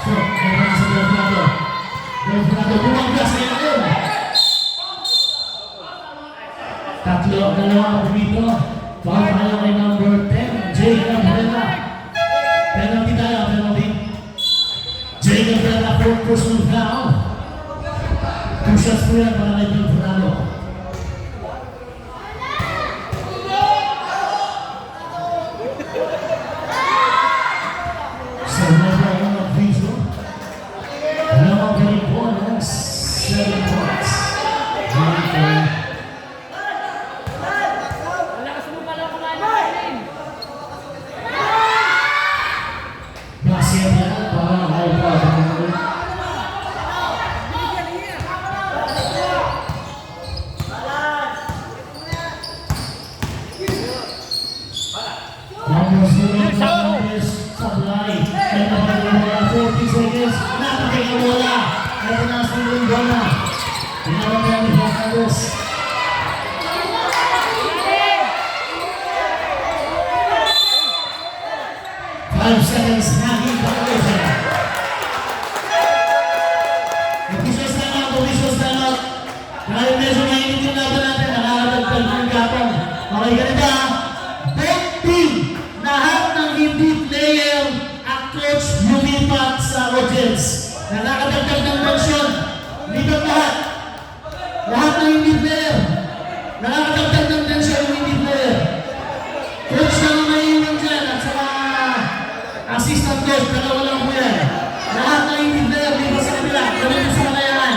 so, sa Delfrado. Delfrado, buwag ka sa ilalim. Tatlo, dalawa dito. Foul tayo kay number 10, Jay Cabrera. Penalty tayo, penalty. Jay Cabrera for personal foul. 2 shots po yan para kay Delfrado. Nakakadagdag ng tensyon. Dito lahat. Lahat ng hindi player. Nakakadagdag ng tensyon ng hindi player. Coach na nangaiwan dyan at saka assistant coach, dalawa lang po yan. Lahat ng hindi player dito sa kabila. Ganun sa Kalayaan.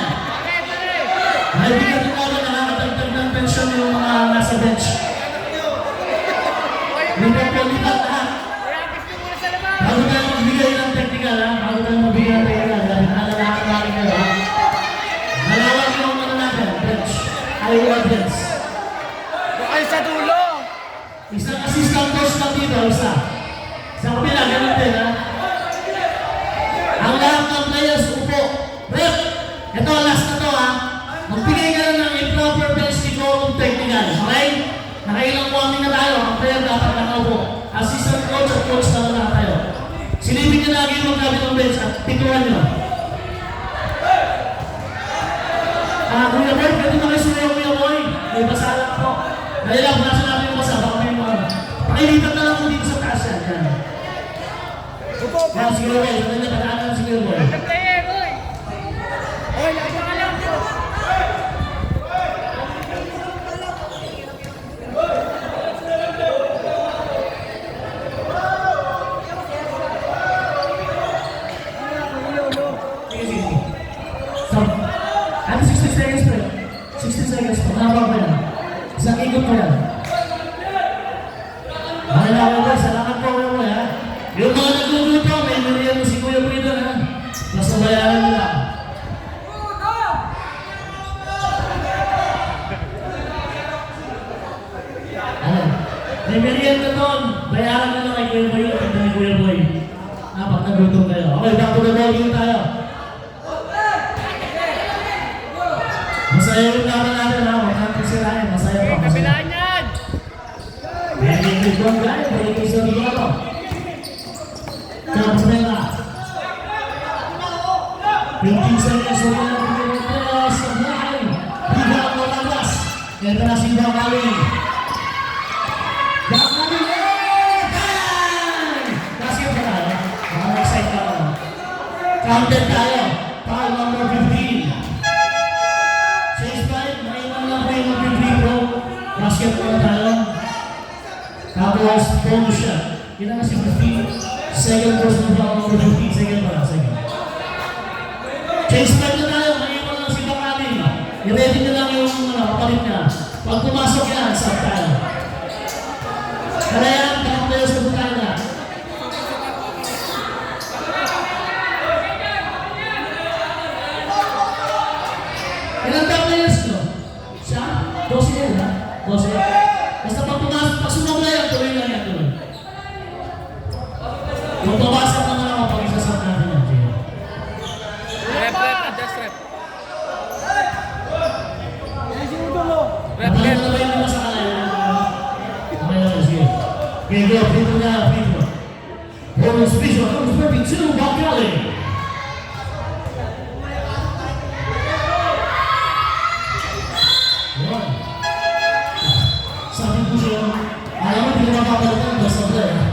Dahil bigat ng ako, nakakadagdag ng tensyon yung mga nasa bench. Lipat po, lipat lahat. Bago tayo magbigay ng technical, ha? Bago tayo magbigay ng technical, nalalakan natin kayo, ha? Nalawag yung ano natin, bench. Ayaw bench. Bukay sa dulo! Isang assistant coach lang dito, isa. Sa kapila, ganun din, ha? Ang lahat ng players, upo. Rep! Ito, last na to, ha? Magbigay ka lang ng improper bench technical, okay? Nakailang warning na tayo, ang player dapat nakaupo. Assistant coach at coach na lang tayo. Silipin nyo lagi yung magkabit ng bench at pituan nyo. Kuya Boy, pwede na kayo sumayo, Kuya Boy. May basa lang po. Dahil lang, nasa namin yung basa, baka may mga... Pakilipat na lang po dito sa taas yan. Yan, sige Boy, sandali na pataanan si Kuya Boy. Oy, lagi ka lang po! Ano 60 seconds pa yun? 60 seconds pa. Nabang pa yan. Isang ikot pa yan. Okay na ako boy. Salamat po kayo ha. Yung mga nagluluto, may nariyan mo si Kuya Boy doon ha. Basta bayaran nila. May merienda na doon. Bayaran nila kay Kuya Boy at kay Kuya Boy. Dapat nagluto kayo. Okay, back to the ball game tayo. Masaya yung laban natin ha, huwag natin sirahin, masaya pa. Kabilaan yan! Balik yung doon guys, balik yung Soriano. Cabrera. 15 seconds away na Pilipinas. Sablay. Bigyan mo lagas. Ito na si Dakali. Dakali. Basket pa tayo. Excited ka naman. Counted tayo. Foul number 15. Chase five. Naiwan lang po yung mag-free throw. Basket pa tayo. Tapos bonus shot. Kailangan si 15. Second person foul number 15. Second pa lang. Second. Chase five na tayo. Naiwan lang si Dakali. I-ready na lang yung kapalit niya. Pag pumasok yan, sab tayo. Kaya yan, takot tayo sa butana. Ilan tayo players ko? Siya? 12 yan, ha? 12. Basta pag pumasok, pag sumabla yan, tuloy lang yan, tuloy. Kung pumasok na naman ako, pag isasap natin yan, Jay. Adjust rep. Napalala na ba yung mga sa kanila? Okay na, sige. Okay, go, free throw na, free throw. Bonus visual, number 32, Bakali. One. Sabi ko siya, alam mo, hindi ko mapapalitan, basta ba eh.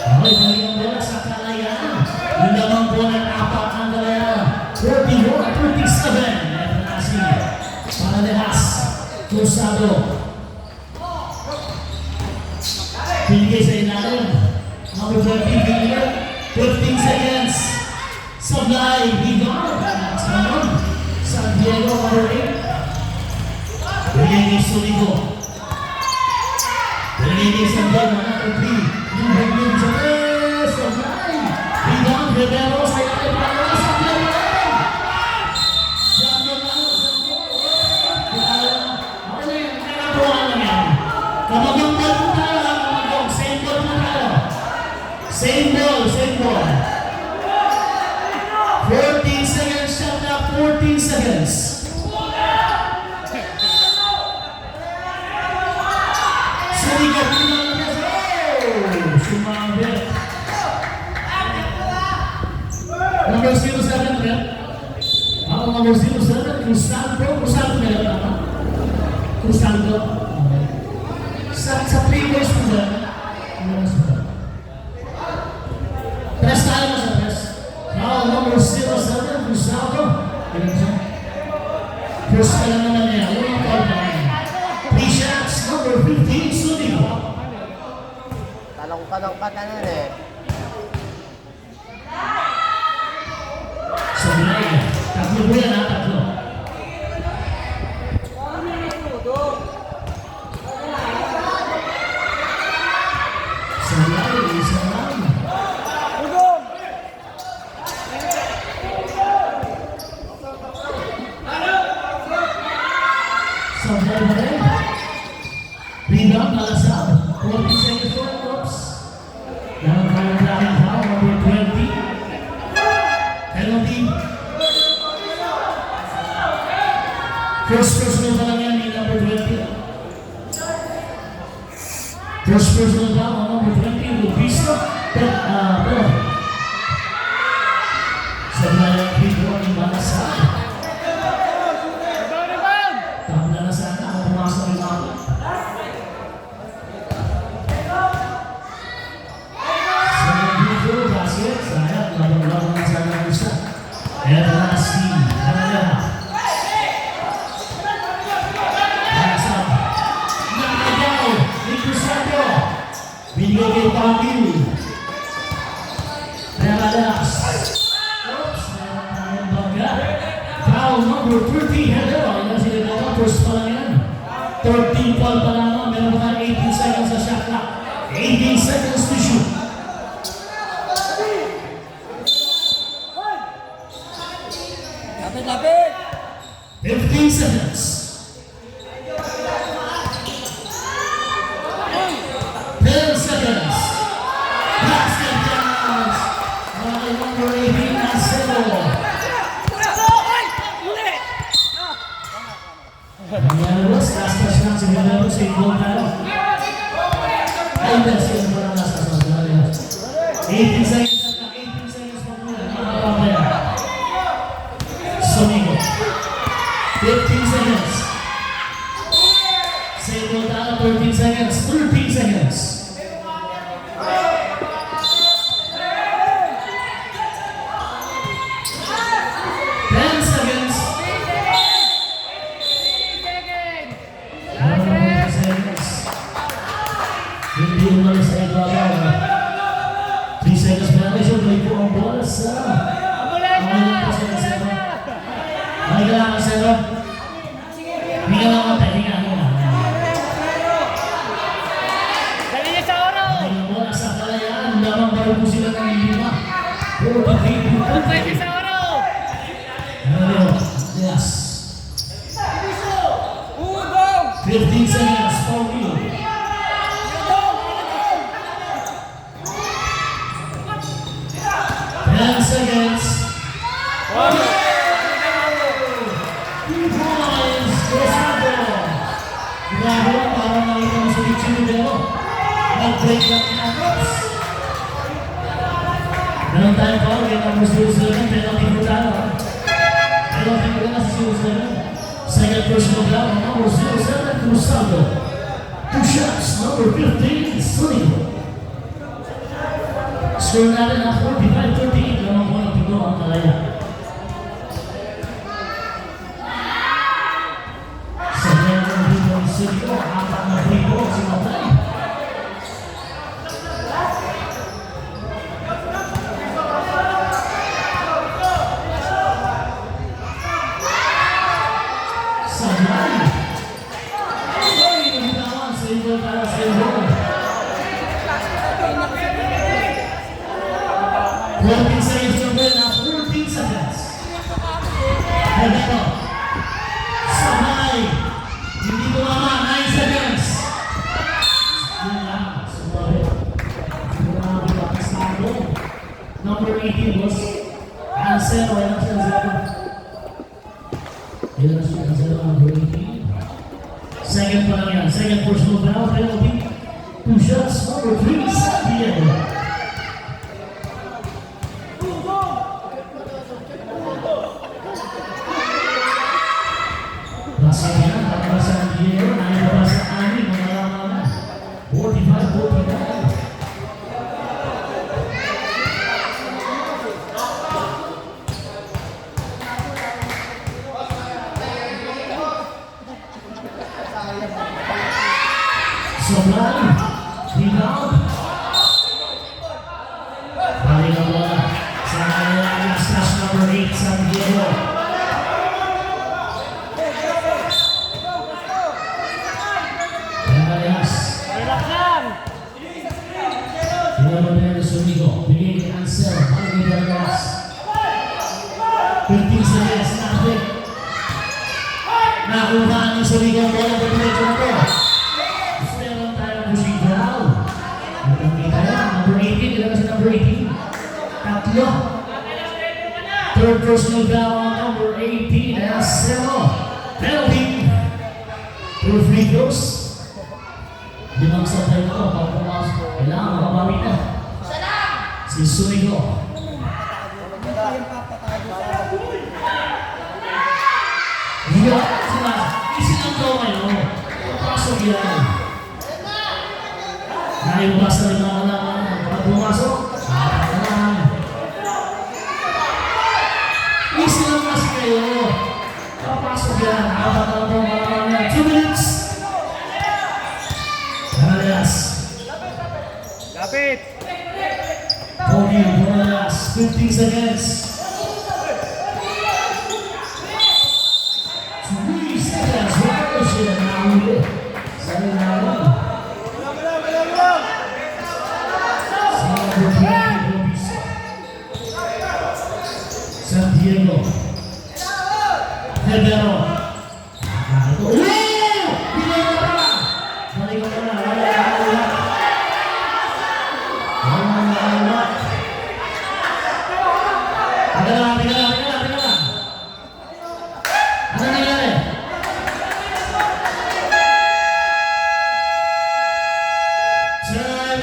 Okay, balik ang bola sa Kalayaan. Yung lamang po ng apat ang Kalayaan. 41-37. Panalehas, Cruzado. Pinigay sa ilalim. Number 15 seconds. Sablay, Higar. San Diego, number 8. Pinigay Soligo. Pinigay San Diego, number 3. Number 3, Sablay. Higar, Rivero, sa ilalim. Panalehas, Sablay. Kapag ang ball po tayo, kapag same ball po tayo. Same ball. 14 seconds shot na, 14 seconds. Sumigat po naman na sumabit. Number 07, Red. Ako number 07, Cruzado meron ako. Cruzado. Sa 3 boys po dyan, press tayo mo sa press. Foul number 07, Cruzado. First ka lang naman niya, unang foul pa niya. 3 shots, number 15, Sudio. Talong ka ng katanan eh. Sablay, tatlo po yan ha, tatlo. Sablay, isa lang. Sablay na rin. Rebound, Malasab. 40 seconds for Ops. Yang kalang laking foul, number 20. Penalty. First personal pa lang yan, ni number 20. First personal pa, number 20, Lubiso. Pero, sa malang video ni Malasab. Tanda na sana kung pumasok yung mga. Sa video, basket, sayang, labang-labang na sana ang isa. Eto na si Hanaya. Malasab. Nakagaw, Nico Santo. Binigay kay Pangil. Relax. Oops, meron tayong bangga. Foul number 30, hello. Ayan sila naman, first pa lang yan. 13 foul pa lamang, meron pa 18 seconds sa shot clock. 18 seconds to shoot. Lapit! 15 seconds. 10 seconds. Basket downs. By number 18, Marcelo. Manyaros, last touch lang si Manyaros sa goal tayo. Ay, Fernandez, yun po lang nasa Australia. 18 seconds na, 18 seconds pa po yan. Makakapaya. Sonigo. 15 seconds. Save Montana, 13 seconds. 13 seconds. Hindi umalis sa ibabaw. 3 seconds penalty. Tuloy po ang bola sa... Ay, kailangan sa ito. Hindi ka lang matay. Hindi ka. Dali niya sa oraw! Ay, ang bola sa kalayaan. Lamang bago po sila ng 5. 43. Pwede sa oraw! Ano? Yes. 15 seconds. 4 10 seconds. 2 points. Rosado. Ginagawa para nakita mo sa YouTube video. Nag-break lang yung angles. Meron tayong foul. Kaya number 07. Penalty po tayo. Penalty po na si 07. Second personal foul. Number 07. Rosado. 2 shots. Number 15. Sonigo. Score natin ang 45-38. Lamang po ng pito ang kalaya. Sa meron dito ang Sonigo. Apat na free ball si Matay. Sa Matay. Ay, nagitawan sa iba para sa iba. 14 seconds to win now. 14 seconds. Hebeto. Sabay. Hindi tumama. 9 seconds. Yun lang. Sumabi. Grabe ka kasado. Number 18 was Ansel. Ilan siya Ansel? Ilan siya Ansel? Number 18. Second pa lang yan. Second personal foul. Penalty. 2 shots. Number 3. Santiago. Nasa yan, para sa Diego, nahin pa sa amin, mga 45-45. Sobrang, rebound. Balik ang bola sa kanilang slash number 8, San Diego. Relax lang! Pinababaya na Sonigo. Bigay kay Ansel. Balik kay Vargas. 15 seconds. Nakapit. Nakuha ni Sonigo ang bola. Pagdiretso na to. Gusto lang tayo ng pushing foul. Nakakita yan. Number 18. Ilan kasi number 18? Tatlo. Third personal foul on number 18. Ansel. Penalty. 2 free throws. Limang sa tayo ito, pagpumasok. Kailangan makabawi na. Si Sonigo. Higa, sila. Isilang daw kayo. Papasok yan. Naibukas na rin mga kalaman. Pag pumasok, kailangan. Isilang kasi kayo. Papasok yan. Apat na ito mga kalaman. 2 minutes. Canaleas. Lapit! Tony Canaleas, 15 seconds. 3 seconds. Wala siya nahuli. Sa ilalim. Sa number 20, Robisa. San Diego. Hebero. Time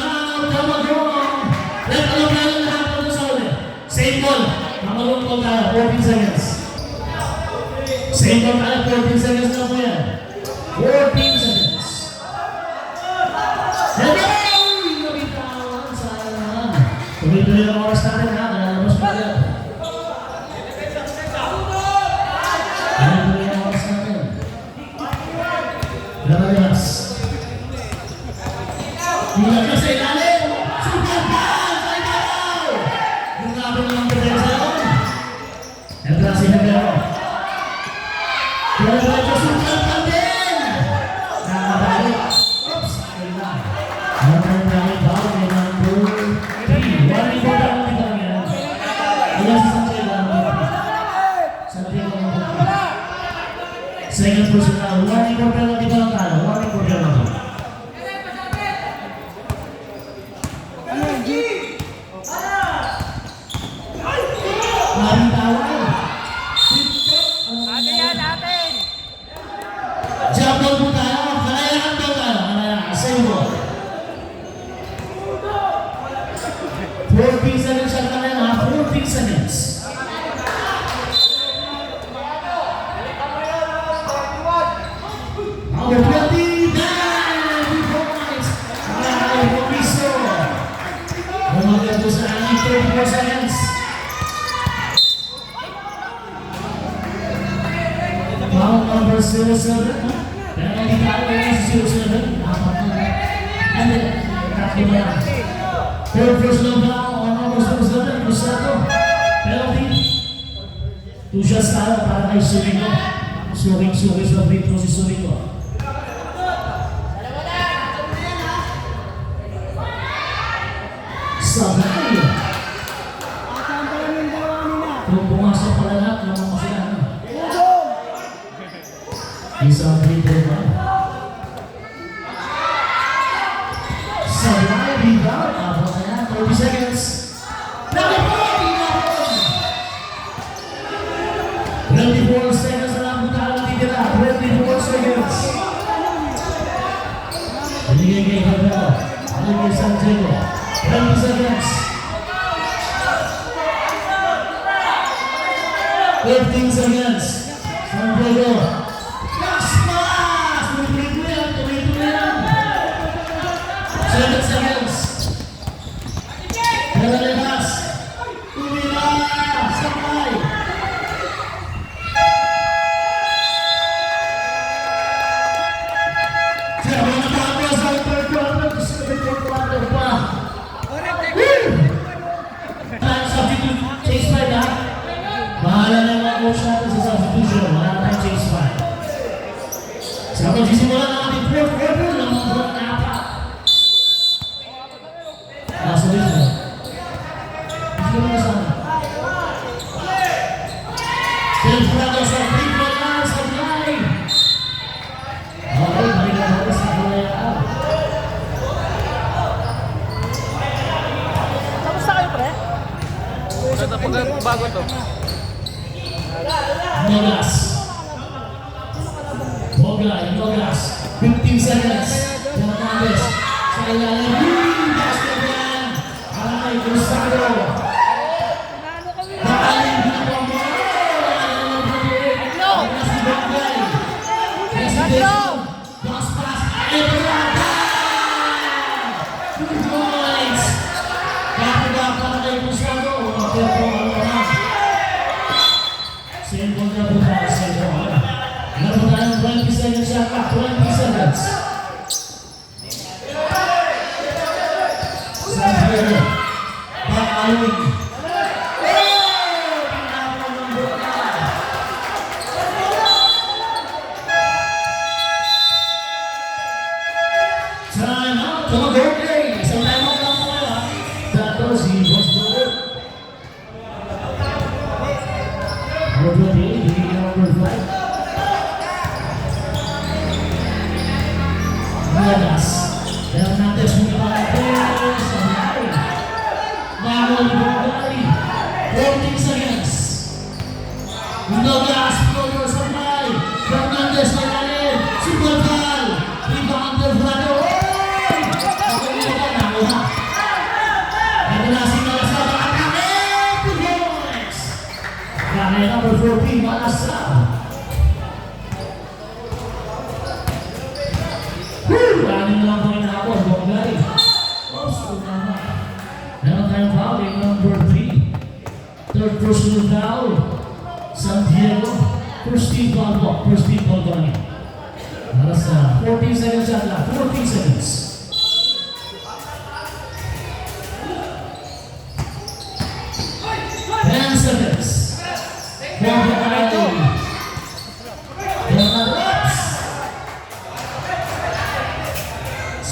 Magulong ko tayo, 14 seconds. Same ko tayo, 14 seconds na po yan. 14 seconds. Hello! Nabitawan, sayang naman. Tuloy-tuloy ang oras natin ha, nalalabas pa yan. Tuloy-tuloy ang oras natin. Lalabas. Hilang ka sa ilalim! Super Pass! Ay, galaw! Yung namin lang ba tayo sa'yo? Ito na si Nagaro. Kaya ka super pa din! Nakabalik. Oops! Ayun na. Number 9 down kay number 3. Warning for down dito lang yan. Ayan si Santiago. Santiago. Second personal. Warning for penalty pa lang tayo. Warning for penalty. Maraming tawag. Ate yan, atin! Jump ball po tayo. Kalayahan daw tayo. Kalayahan. Same ball. 14 seconds siya kalayahan. 14 seconds. Number 20. Damn! 3 points. Kalayahan po piso. Bumagal po sa aning 34 seconds. Foul number 07. Penalty tayo ngayon sa 07. Apat na. And then, tatlo na yan. Third personal foul on number 07. Cruzado. Penalty. 2 shots tayo para kay Surico. Suking sa free throw si Surico. Sabay. Asan pa lang yung dalawa nila? Kung pumasok pala lahat, naman sila. Udong! Isang free throw ba? Sabay, rebound. Abot na yan. 30 seconds. Nakapot! Inabot! 24 seconds na lang kung talang titira. 24 seconds. Binigay kay Gabriel. Binigay kay Santiago. 20 seconds. 15 seconds. Santiago. Last pass! Tuloy-tuloy yan. 7 seconds. Nalalakas. Tumira. Sabay. Sabi na tayo sa third quarter. Gusto na third quarter pa. Substitute, chase 5 ha? Bahala na yung mga coach natin sa substitution. Wala na tayong chase 5. Sa magsisimula ng ating fourth quarter ng mga buwan na apat. Nasa rin mo. Gusto mo na sana. Telfrado sa free throw line sa line. Okay, balik na natin sa kalayaan. Kamusta kayo, pre? Ito pag bago to. Nogas. Nogas. 15 seconds. Jamatandes. Sa ilalim. Basket yan. Para kay Cruzado. Makaling dito mo. Agras ni Bongay. Presidente. Pass. Ito lang. 2 points. Kapag para kay Cruzado. Kapag po ang lahat. Same ball na po tayo sa ito. Meron po tayong 20 seconds shot clock. 20 seconds. Santiago. Back-alling. Pinakaw ng bola. Time out. Okay. Isang time out lang po kayo ha. Dato si Boss Dover. Number 28, number 5. by number 14, Manasa. Anim lang po inahapon, Bongay. Oops, tama. Meron tayong foul kay number 3. Third personal foul, San Diego. First team foul po, first team foul po niya. Manasa, 14 seconds shot lang, 14 seconds. 10 seconds.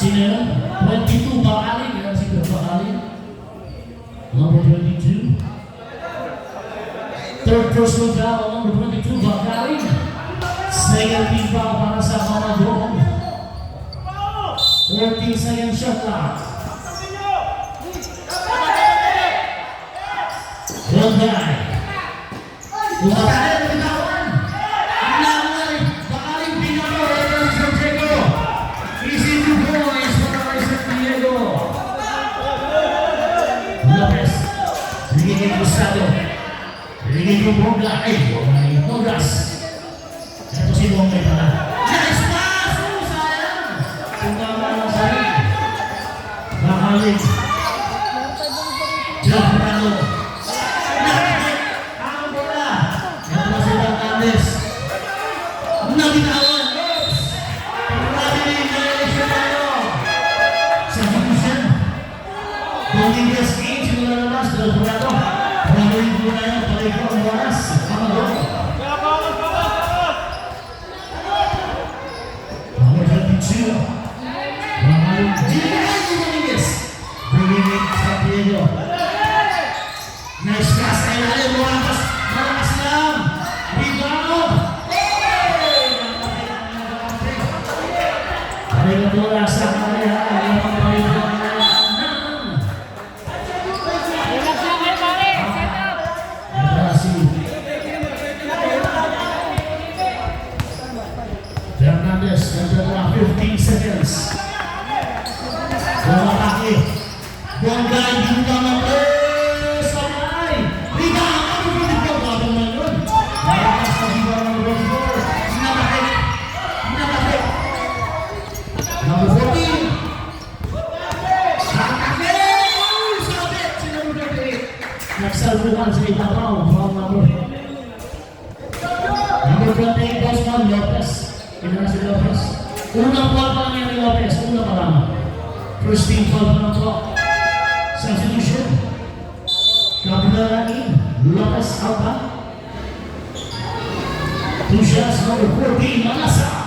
Sino yun? 22 Bakali. Kaya si Bakali. Number 22. Third personal foul, number 22 Bakali. Second team foul para sa Mamadong. 14 seconds shot clock. One guy. Umatahin ang bitawan. Nanay, Bakaling Pinano, Renan Santiago. Easy to boys para kay San Diego. Lopez. Binigay Gustavo. Binigay ko Bongga. Ay, Bonggas. Ito si Bongga pala. Nice pass! Sayang! Tumama ng sarili. Bakaling. John Prado. Nabitawan! Oops! Pagkakabili ng election tayo! Substitution. Dominguez 8, simula na mas, Del Dorado. Pagkakabili po na yan, palik po ang oras. Pangalawa. Number 22. Mahalong Dominguez. Bringing it San Diego. Nice pass tayo na rin, malakas lang. Rebound! Ay, bola sa kanya. Ay, pagpapalito na naman. Fernandez, nandun 15 seconds. Bumatake. Bongga, hindi ng press. Sabay. Rebound. Ano po dito? Bagong man yun. Malakas na diba ng Rodgers. Sinabakit. Number 14. Sabit! Si number 38. Nagsalbukan sa ibabaw. From number 28, Bosman Lopez. Ito na si Lopez. Unang foul pa lang yan ni Lopez. Una pa lang. First team foul pa lang po. Substitution. Kabulalangin. Lopez out pa. Two shots, number 14, Manasa.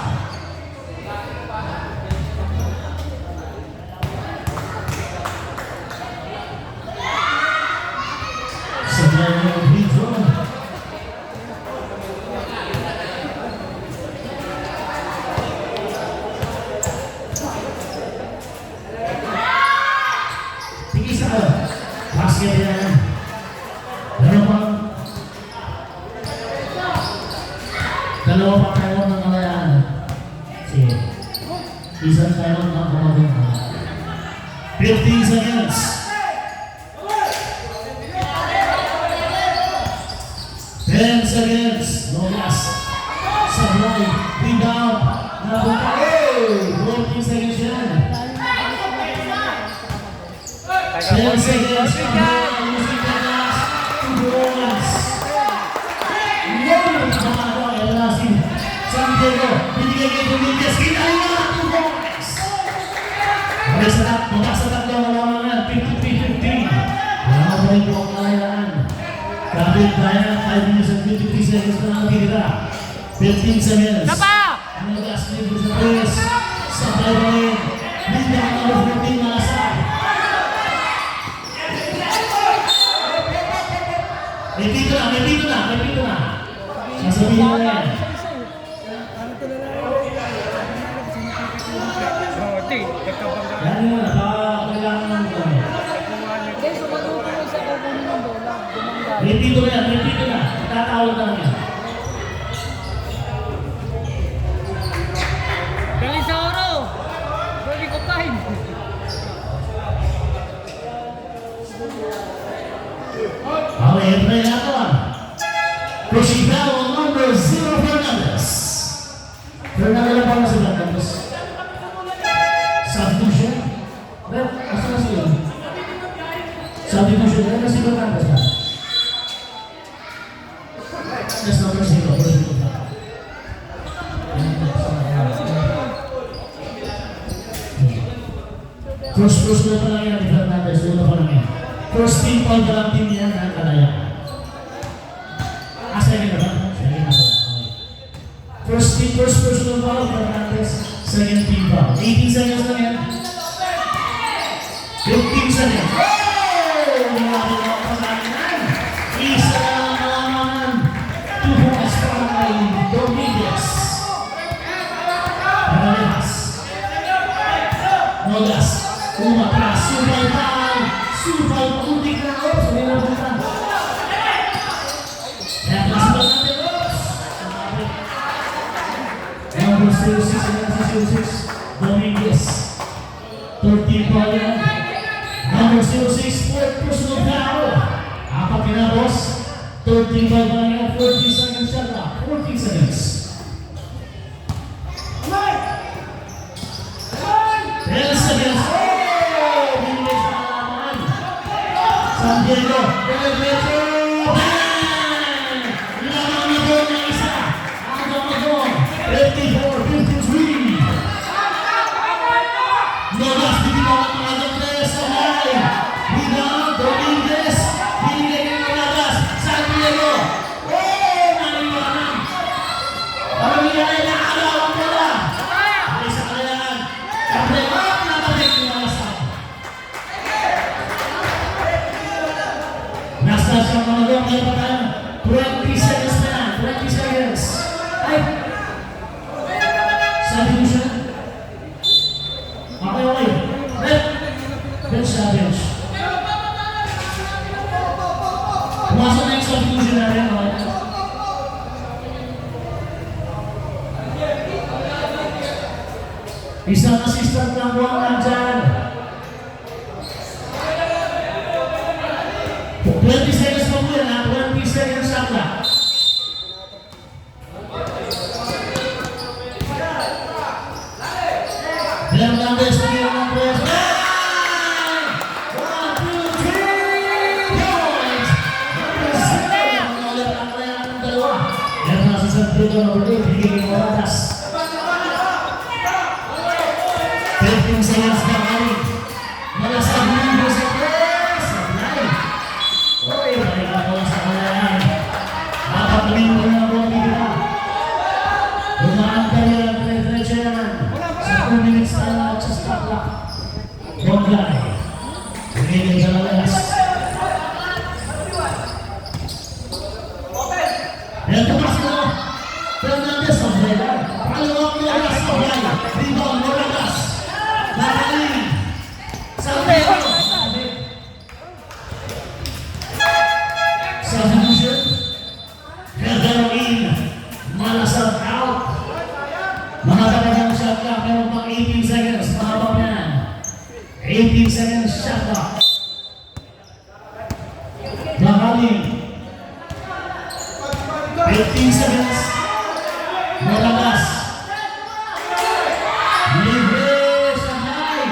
Basket yan. Dalawa pa tayo ng kalayaan. Sige. Isang tayo ng kamadong. 15 seconds. 10 seconds. No gas. Sablay. Rebound. Napunta. 14 seconds yan. 10 seconds. Using the gas. 2 balls. San Diego, binigay kay Dominguez. Kinala na 2 balls. Magsatap daw malaman na 50-50. Wala ba rin po ang kalayaan. Kapit Brian, 5 minutes and 53 seconds na nakikita. 15 seconds. Nagas nito sa press. Sabay ba rin. Hindi ang number 14 Manasa. May pito na. Sasabihin na yan. Yan mo na, kailangan mo na. May pito na. Tatawag na yan. Galing sa oro! Galing ko kain! Okay, try na ito. Pushing foul number 0, Fernandez. Fernandez lang para sa Fernandez. Substitution. Well, asa na siya? Substitution. Ano si Fernandez na? That's number 0. First na pa lang yan ni Fernandez. Una pa lang yan. First team foul pa lang team yan na kalaya. Second na ba? Second na ba? Okay. First personal foul, Fernandez. Second team foul. 18 seconds lang yan. 15 seconds. Oh! Grabe na ako sa akin. Isa lang naman. 2 points para kay Dominguez. Parejas. Nolas. Umatras. Supal foul. Supal puntik na ako. Sabi na punta. Number 06, Dominguez. 13 foul yan. Number 06, fourth personal foul. Apat ka na, boss. 13 foul pa lang yan. 14 seconds shot clock. 14 seconds. 10 seconds. Oh! Binulis na kalaman. San Diego. Diretso. Bang! Lamang na doon na isa. Hanggang na doon. 54-53. Nolas, bibigyan ang mga Dominguez sa high. Rebound, Dominguez. Binigay ng Nolas. San Diego. Oh! Naliwanag. Parang yan ay nakakalawan ko na. Ay sa kalayan. Kapre, nabalik yung Nolas. Nasa siya mga doon. May patayan. 20 seconds na. 20 seconds. Ay! Substitution. Okay. Bench na bench. Pumasok na yung substitution natin. Okay. Isang assistant lang po ang nandyan. 20 seconds pa po yan ha. 20 seconds shot clock. Fernandez tingin ng press. Bang! 1, 2, 3 points! Number 7. Ulit ang kalayan ng dalawa. Yan na sa Santo number 8. Bigiging Moradas. 15 seconds na kami. Malasag number sa press. Apply. Oy, balik ako sa kalayan. Dapat minuto na po ang bigla. Umaan kayo ang pre-treasure naman. 2 minutes tayo na sa stop clock. Wrong guy. Pinigil sa lalas. Yan tumas na. Fernandez ang bela. Palawak mo na sa bay. Rebound mo na gas. Nakaling. Substitution. Heather in. Malasag out. Mga talagang shot clock, meron pang 18 seconds, mahabang yan. 18 seconds shot clock. Nakaling. 15 seconds. Malagas. Libre sa high.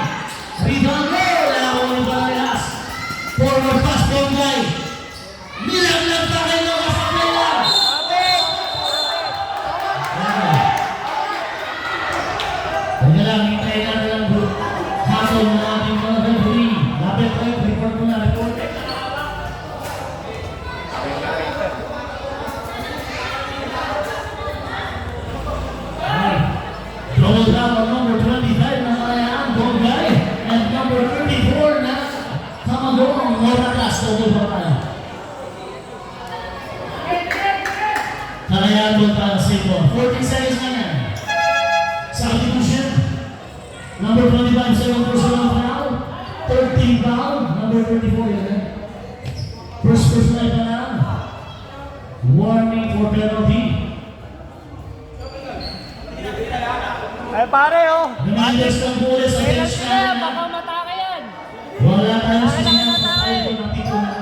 Rebound mo. Lawang ng Balayas. Forward pass, Bongay. Nilaglag pa kayo ng kasapela. Huwag na lang, hintayin natin lang bro. Hasol na natin mga referee. Lapit tayo, report mo na, report. Ay, double down on number 25 na Kalayaan, Bongay. And number 34 na Kamagong, Moradas, double down tayo. Kalayaan doon tayo, Siko. 40 seconds na yan. Substitution. Number 25, second personal foul. 13 foul. Number 34, yan. First personal pa na. Warning for penalty. Ay pare oh. Reminders ng bulis sa bench namin. Baka matake yan. Wala tayong sisinang patay kung napito na.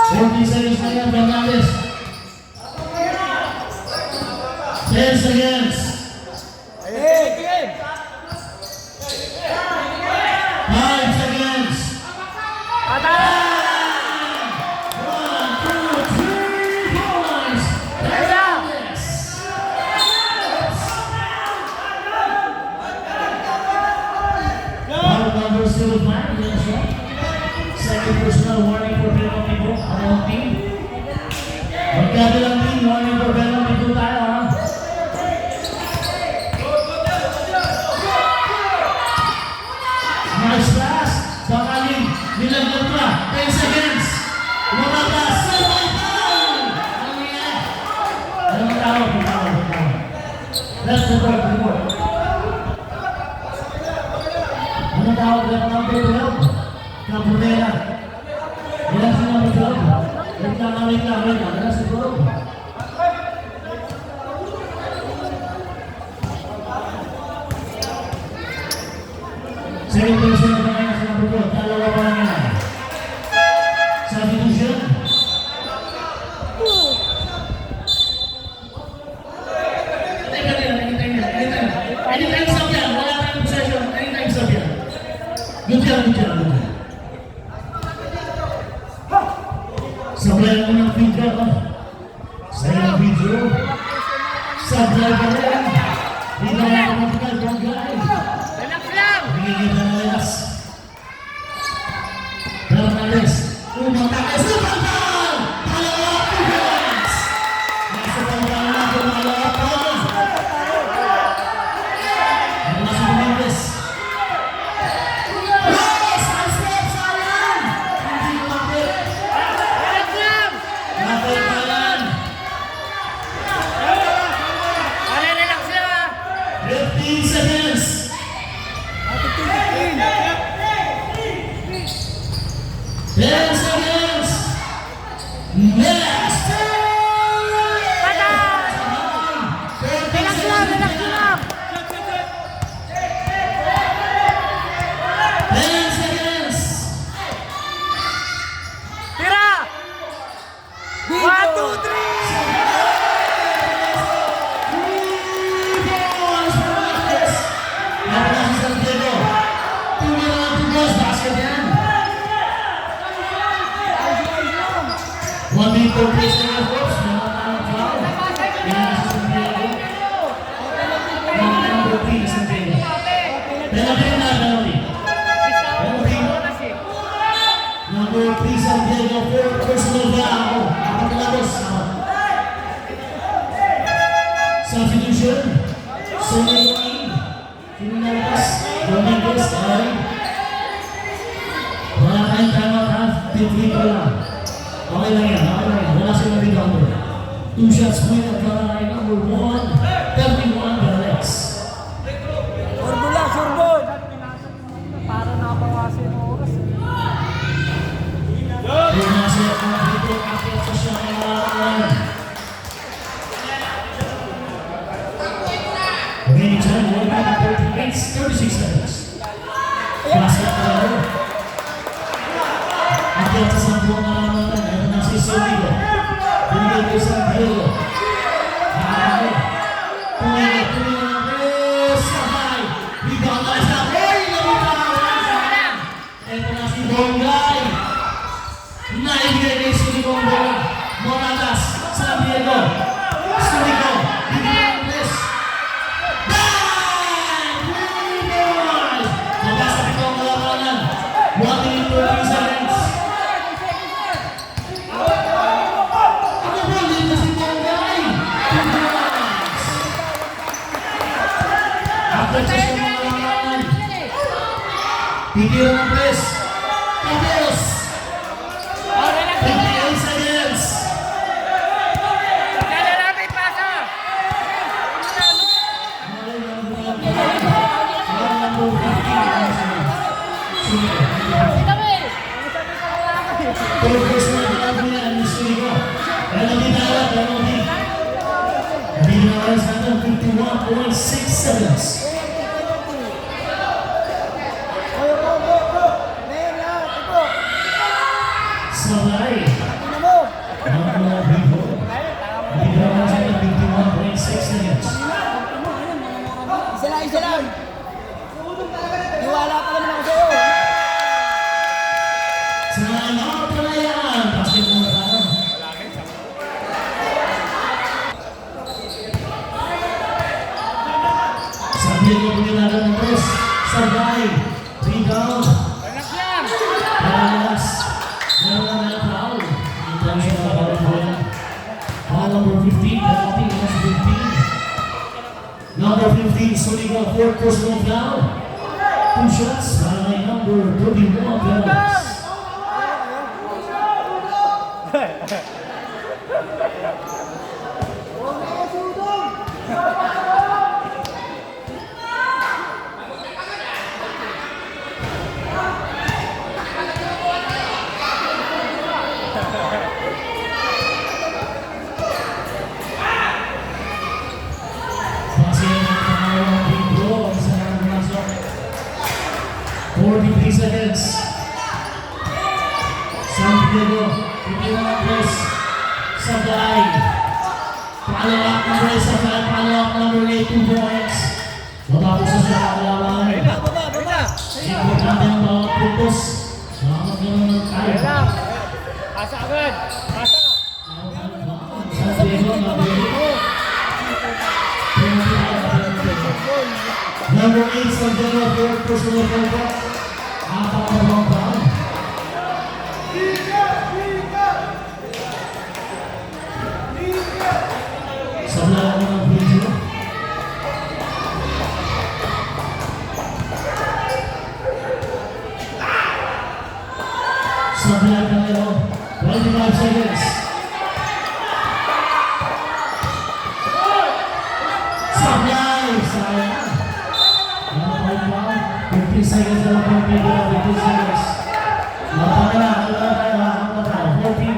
40 seconds na yan, Fernandez. still fine. Yan siya. Second personal warning for penalty po. Parehong team. Magkabilang team, warning for penalty po tayo ha. Nice pass. Bakaling. Nilagyan pa. 10 seconds. Lumabas. Sabay foul! Ano yan? Anong tawag? Left to work. Anong tawag? Left number 12. Cabrera. Ilan si number 12? Wait lang. Ano si 12? Second person na kaya sa number 12. Dalawa pa lang yan. Substitution. Anytime stop yan. Wala tayong possession. Anytime stop yan. Good job. Sablayan mo ng feedback ha. Sa video. Sablay ka rin. Hindi na ako matigal. Bongay. Relax lang! Bigigil na nalas. Bernales. Umatakas na pagkal! Dalawa, 2 points! Nasa pagkal na ito, dalawa points! Wala si Dominguez. Yes! Ang step, sayang! Hindi kumapit. Relax lang! Kapit pa yan. Pare, relax lang! 15 seconds. Ate, 15. 10 seconds. Next. Patay! 30 Relax lang! Relax lang! 10 seconds. Tira! 1, 2, 3! Balls for Marquez. Napala si Santiago. Tumira ang 2 balls. Basket yan. 1 minute for place na yung force. Nakatanong foul. Yan si Santiago. Number 3 na Santiago. Penalty na, penalty. Number 3 Santiago for personal foul. Apagkalabos. Substitution. Solini. Pinalabas. Dominguez. Okay. Wala tayong timeout ha. Free ko lang. Okay lang yan. Wala silang rebound. 2 shots point at Karanay number 1. 31 Galex. Orbula, surbon. Para nabawasan yung oras. Pumasok ang dito akit sa siya ng laban. Remaining time, 1 minute 30 minutes, 36 seconds. Basket pa rin. Akit sa Santuan na naman. Ito na si Solido. Binigay kay Santiago. Nakakali. Tumingin ang press. Sabay. Rebound na isa. Hey! Nabitawan! Ito na si Bongay. Naibigay kay Sulico ang bola. Moratas, San Diego. Sulico, bigyan ang press. Bang! Rebound! Mabasa ito ang kalabanan. 1 minute 30 seconds. Ano ba? Dito si Bongay. Rebounds. After chest ng mga kalabanan. Bigyan ang press. Tapos. 58 seconds. Kaya natin pasa! Seconds. Ngayon lahat, ito. Sabay. Tingnan mo. Ang Vivo. Vivo sa 51.6 seconds. Isa lang. Iwala pa naman ako sa'yo. Salamat ka na yan. Basketball na tayo. Santiago pumilagan ng press. Sabay. Rebound. Team Soligo, fourth personal foul. 2 shots para kay number 31, Velas. Pasing ang pangalawang team bro, isa na pumasok. 43 seconds. San Diego, 51 ang press. Sablay. Follow-up ng press, Sablay. Follow-up number 8, 2 points. Matapos na siya kakalaban. Baba! Importante ang bawat puntos. Magkaroon ng kaya. Pasa agad! Pasa! San Diego, number 8. Number 8, San Diego, fourth personal foul. Apat na long foul. Sablay ako ng video. Sablay Canelo, 25 seconds. Sablay! Sayang. 15 seconds na lang po ang video. 15 seconds. Matala, 14.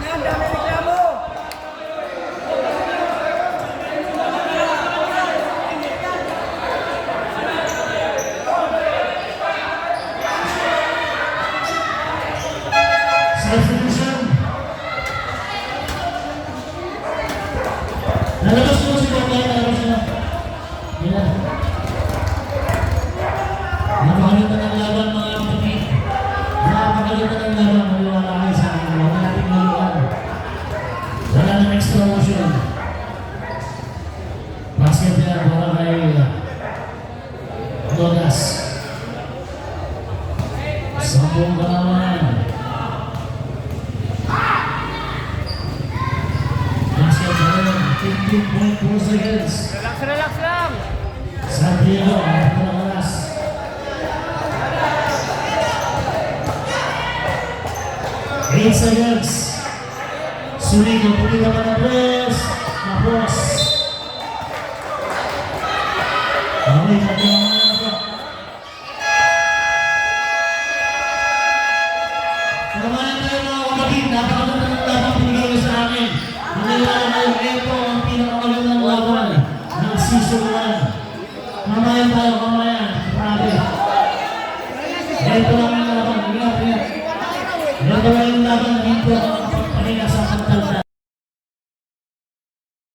Ang dami reklamo! Substitution. Lalabas mo si Bokay, lalabas na. Yan. Napakaganda ng laban mga kapatid. Napakaganda ng laban. Maniwala kayo sa akin. Huwag natin maliwan. Wala nang extra motion. Basket yan para kay Lodas. Sampung kalaman. Basket yan. 15.4 seconds. Relax lang! San Diego, ang pinakas. Eight seconds. Soligo, tuloy naman ang press. Tapos. Okay, kanya. Kamayan tayo mga kapatid. Napakaganda ng laban pinigay sa akin. Maniwala kayo, ito ang pinakamagandang laban ng season 1. Kamayan tayo,